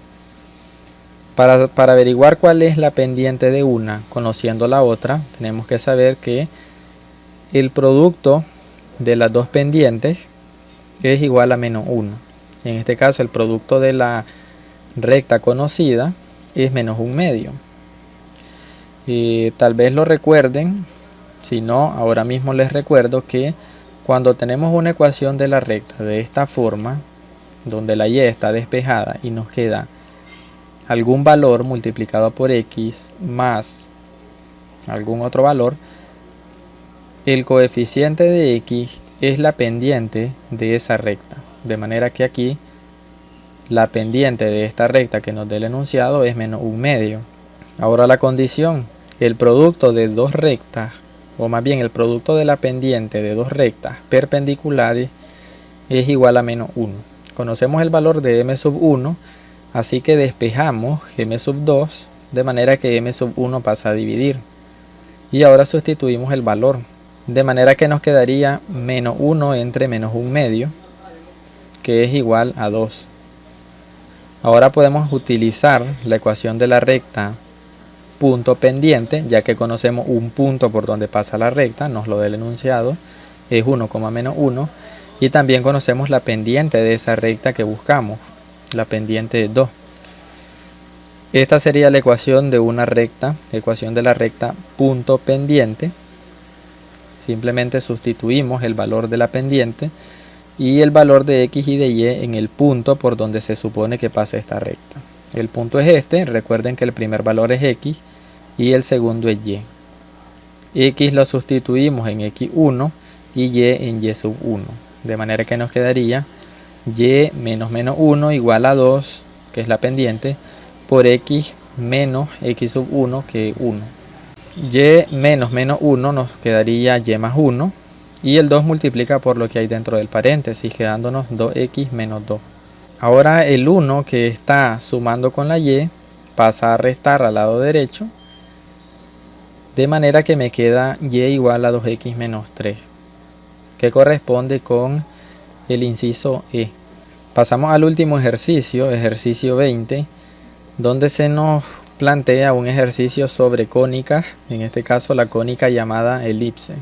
Para averiguar cuál es la pendiente de una, conociendo la otra, tenemos que saber que el producto de las dos pendientes es igual a menos 1. En este caso, el producto de la recta conocida es menos 1 medio. Tal vez lo recuerden, si no, ahora mismo les recuerdo que cuando tenemos una ecuación de la recta de esta forma, donde la y está despejada y nos queda algún valor multiplicado por x más algún otro valor, el coeficiente de x es la pendiente de esa recta. De manera que aquí la pendiente de esta recta que nos dé el enunciado es menos 1 medio. Ahora la condición, el producto de dos rectas, o más bien el producto de la pendiente de dos rectas perpendiculares es igual a menos 1. Conocemos el valor de m sub 1, Así que despejamos m sub 2 de manera que m sub 1 pasa a dividir. Y ahora sustituimos el valor, de manera que nos quedaría menos 1 entre menos 1 medio, que es igual a 2. Ahora podemos utilizar la ecuación de la recta punto pendiente, ya que conocemos un punto por donde pasa la recta, nos lo da el enunciado, es 1, menos 1, y también conocemos la pendiente de esa recta que buscamos, la pendiente es 2. Esta sería la ecuación de una recta, ecuación de la recta punto pendiente. Simplemente sustituimos el valor de la pendiente y el valor de x y de y en el punto por donde se supone que pasa esta recta. El punto es este, recuerden que el primer valor es x y el segundo es y. X lo sustituimos en x1 y y en y sub 1, de manera que nos quedaría y menos menos 1 igual a 2, que es la pendiente, por x menos x sub 1, que es 1. Y menos menos 1 nos quedaría y más 1, y el 2 multiplica por lo que hay dentro del paréntesis, quedándonos 2x menos 2. Ahora el 1 que está sumando con la y pasa a restar al lado derecho, de manera que me queda y igual a 2x menos 3, que corresponde con el inciso E. Pasamos al último ejercicio, ejercicio 20, donde se nos plantea un ejercicio sobre cónicas, en este caso la cónica llamada elipse.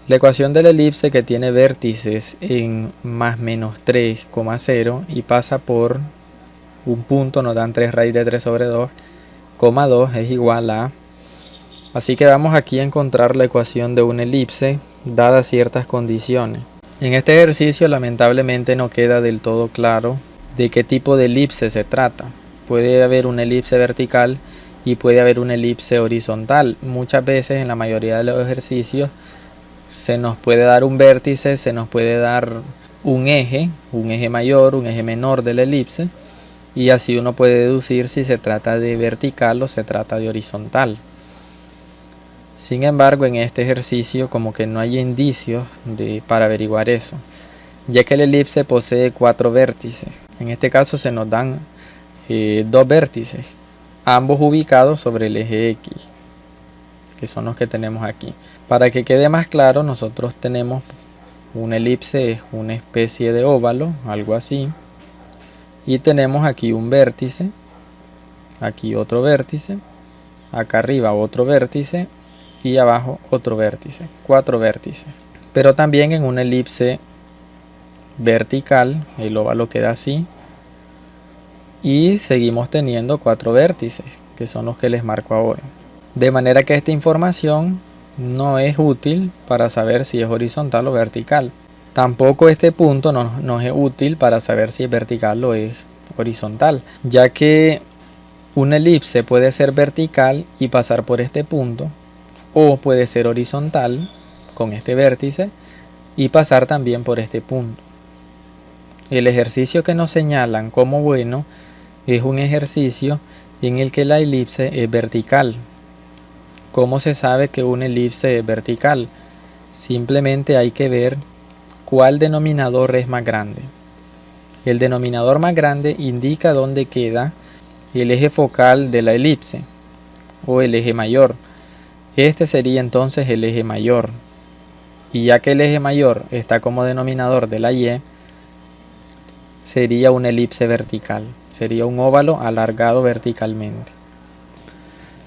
La ecuación de la elipse, que tiene vértices en más menos 3,0 y pasa por un punto, nos dan 3 raíz de 3 sobre 2, 2 es igual a... Así que vamos aquí a encontrar la ecuación de una elipse dadas ciertas condiciones. En este ejercicio lamentablemente no queda del todo claro de qué tipo de elipse se trata. Puede haber una elipse vertical y puede haber una elipse horizontal. Muchas veces, en la mayoría de los ejercicios, se nos puede dar un vértice, se nos puede dar un eje mayor, un eje menor de la elipse, y así uno puede deducir si se trata de vertical o se trata de horizontal. Sin embargo, en este ejercicio como que no hay indicios para averiguar eso, ya que la elipse posee 4 vértices. En este caso se nos dan 2 vértices, ambos ubicados sobre el eje X, que son los que tenemos aquí. Para que quede más claro, nosotros tenemos una elipse, es una especie de óvalo, algo así, y tenemos aquí un vértice, aquí otro vértice, acá arriba otro vértice y abajo otro vértice, 4 vértices. Pero también en una elipse vertical el óvalo queda así y seguimos teniendo 4 vértices, que son los que les marco ahora. De manera que esta información no es útil para saber si es horizontal o vertical. Tampoco este punto no es útil para saber si es vertical o es horizontal, ya que una elipse puede ser vertical y pasar por este punto, o puede ser horizontal con este vértice y pasar también por este punto. El ejercicio que nos señalan como bueno es un ejercicio en el que la elipse es vertical. ¿Cómo se sabe que una elipse es vertical? Simplemente hay que ver cuál denominador es más grande. El denominador más grande indica dónde queda el eje focal de la elipse, o el eje mayor. Este sería entonces el eje mayor. Y ya que el eje mayor está como denominador de la y, sería una elipse vertical. Sería un óvalo alargado verticalmente.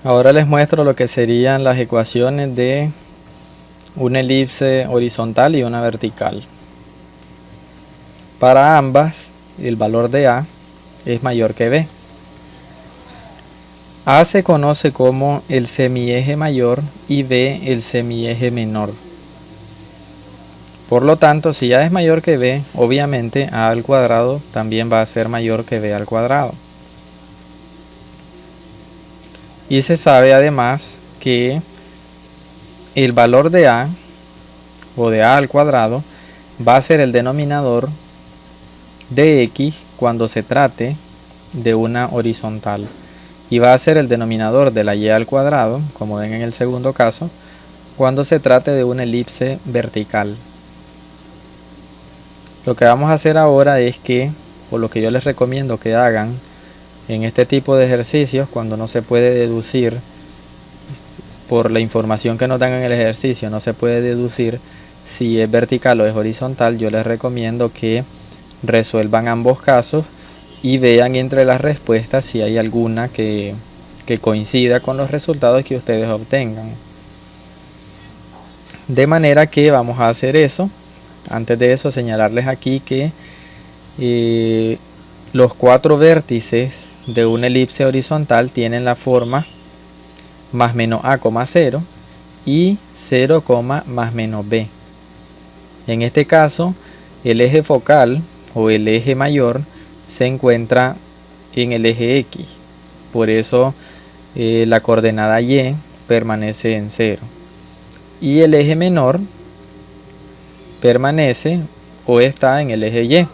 Ahora les muestro lo que serían las ecuaciones de una elipse horizontal y una vertical. Para ambas, el valor de A es mayor que B. A se conoce como el semieje mayor y B el semieje menor. Por lo tanto, si A es mayor que B, obviamente A al cuadrado también va a ser mayor que B al cuadrado. Y se sabe además que el valor de A, o de A al cuadrado, va a ser el denominador de X cuando se trate de una horizontal. Y va a ser el denominador de la Y al cuadrado, como ven en el segundo caso, cuando se trate de una elipse vertical. Lo que vamos a hacer ahora es que o lo que yo les recomiendo que hagan en este tipo de ejercicios, cuando no se puede deducir por la información que nos dan en el ejercicio, no se puede deducir si es vertical o es horizontal, yo les recomiendo que resuelvan ambos casos y vean entre las respuestas si hay alguna que coincida con los resultados que ustedes obtengan. De manera que vamos a hacer eso. Antes de eso, señalarles aquí que los 4 vértices de una elipse horizontal tienen la forma más menos a, 0 y 0, más menos b. En este caso, el eje focal o el eje mayor se encuentra en el eje X. Por eso la coordenada Y permanece en 0. Y el eje menor permanece o está en el eje Y.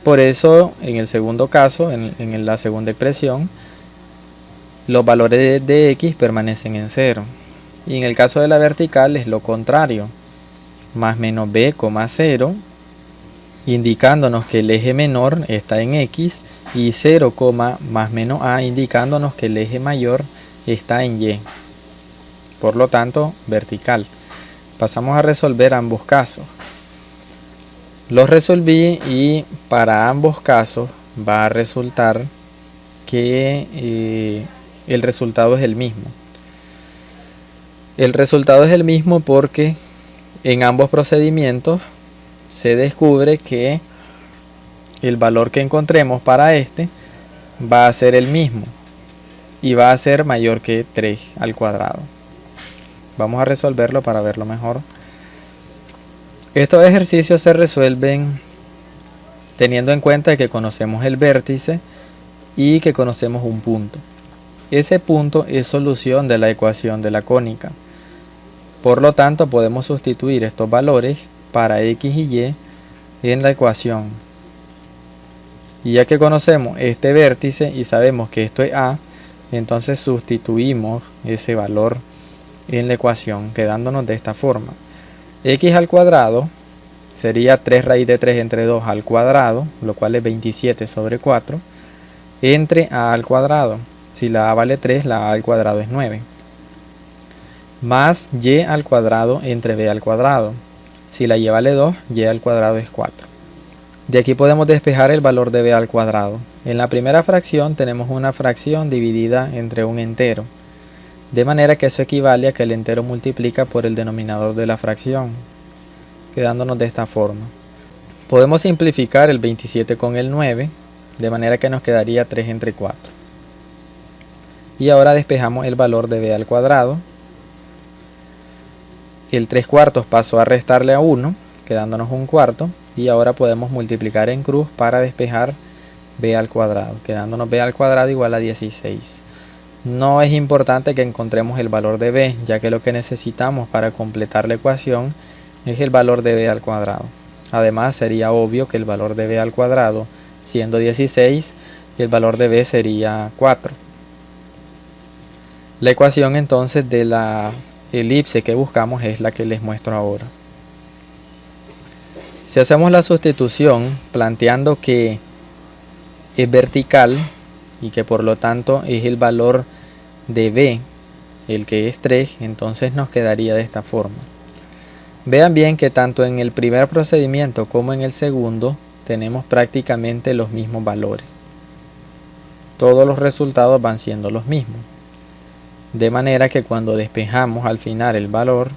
Por eso, en el segundo caso, en la segunda expresión, los valores de X permanecen en 0. Y en el caso de la vertical es lo contrario. Más menos b, 0, indicándonos que el eje menor está en X, y 0, más menos a, indicándonos que el eje mayor está en Y. Por lo tanto, vertical. Pasamos a resolver ambos casos. Los resolví y para ambos casos va a resultar que el resultado es el mismo. El resultado es el mismo porque en ambos procedimientos se descubre que el valor que encontremos para este va a ser el mismo y va a ser mayor que 3 al cuadrado. Vamos a resolverlo para verlo mejor. Estos ejercicios se resuelven teniendo en cuenta que conocemos el vértice y que conocemos un punto. Ese punto es solución de la ecuación de la cónica. Por lo tanto, podemos sustituir estos valores para X y Y en la ecuación. Y ya que conocemos este vértice y sabemos que esto es A, entonces sustituimos ese valor en la ecuación, quedándonos de esta forma. X al cuadrado sería 3 raíz de 3 entre 2 al cuadrado, lo cual es 27 sobre 4, entre A al cuadrado. Si la A vale 3, la A al cuadrado es 9. Más Y al cuadrado entre B al cuadrado. Si la Y vale 2, Y al cuadrado es 4. De aquí podemos despejar el valor de B al cuadrado. En la primera fracción tenemos una fracción dividida entre un entero. De manera que eso equivale a que el entero multiplica por el denominador de la fracción, quedándonos de esta forma. Podemos simplificar el 27 con el 9, de manera que nos quedaría 3 entre 4. Y ahora despejamos el valor de B al cuadrado. El 3 cuartos pasó a restarle a 1, quedándonos 1 cuarto. Y ahora podemos multiplicar en cruz para despejar B al cuadrado, quedándonos B al cuadrado igual a 16. No es importante que encontremos el valor de B, ya que lo que necesitamos para completar la ecuación es el valor de B al cuadrado. Además, sería obvio que el valor de B al cuadrado, siendo 16, el valor de B sería 4. La ecuación entonces de la elipse que buscamos es la que les muestro ahora. Si hacemos la sustitución planteando que es vertical y que por lo tanto es el valor de B el que es 3, entonces nos quedaría de esta forma. Vean bien que tanto en el primer procedimiento como en el segundo tenemos prácticamente los mismos valores. Todos los resultados van siendo los mismos. De manera que cuando despejamos al final el valor,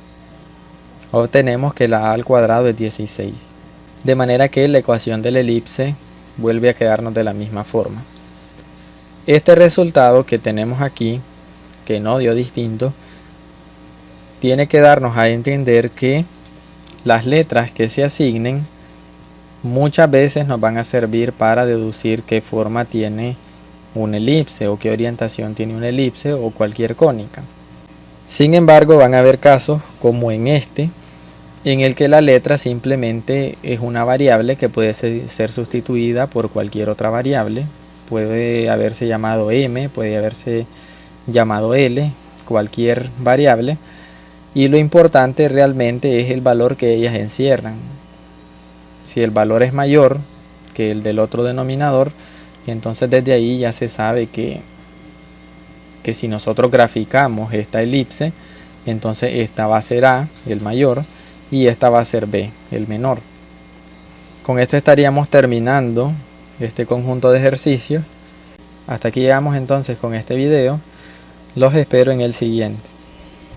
obtenemos que la A al cuadrado es 16. De manera que la ecuación de la elipse vuelve a quedarnos de la misma forma. Este resultado que tenemos aquí, que no dio distinto, tiene que darnos a entender que las letras que se asignen muchas veces nos van a servir para deducir qué forma tiene una elipse o qué orientación tiene una elipse o cualquier cónica. Sin embargo, van a haber casos como en este, en el que la letra simplemente es una variable que puede ser sustituida por cualquier otra variable. Puede haberse llamado M, puede haberse llamado L, cualquier variable, y lo importante realmente es el valor que ellas encierran. Si el valor es mayor que el del otro denominador. Y entonces desde ahí ya se sabe que si nosotros graficamos esta elipse, entonces esta va a ser A, el mayor, y esta va a ser B, el menor. Con esto estaríamos terminando este conjunto de ejercicios. Hasta aquí llegamos entonces con este video. Los espero en el siguiente.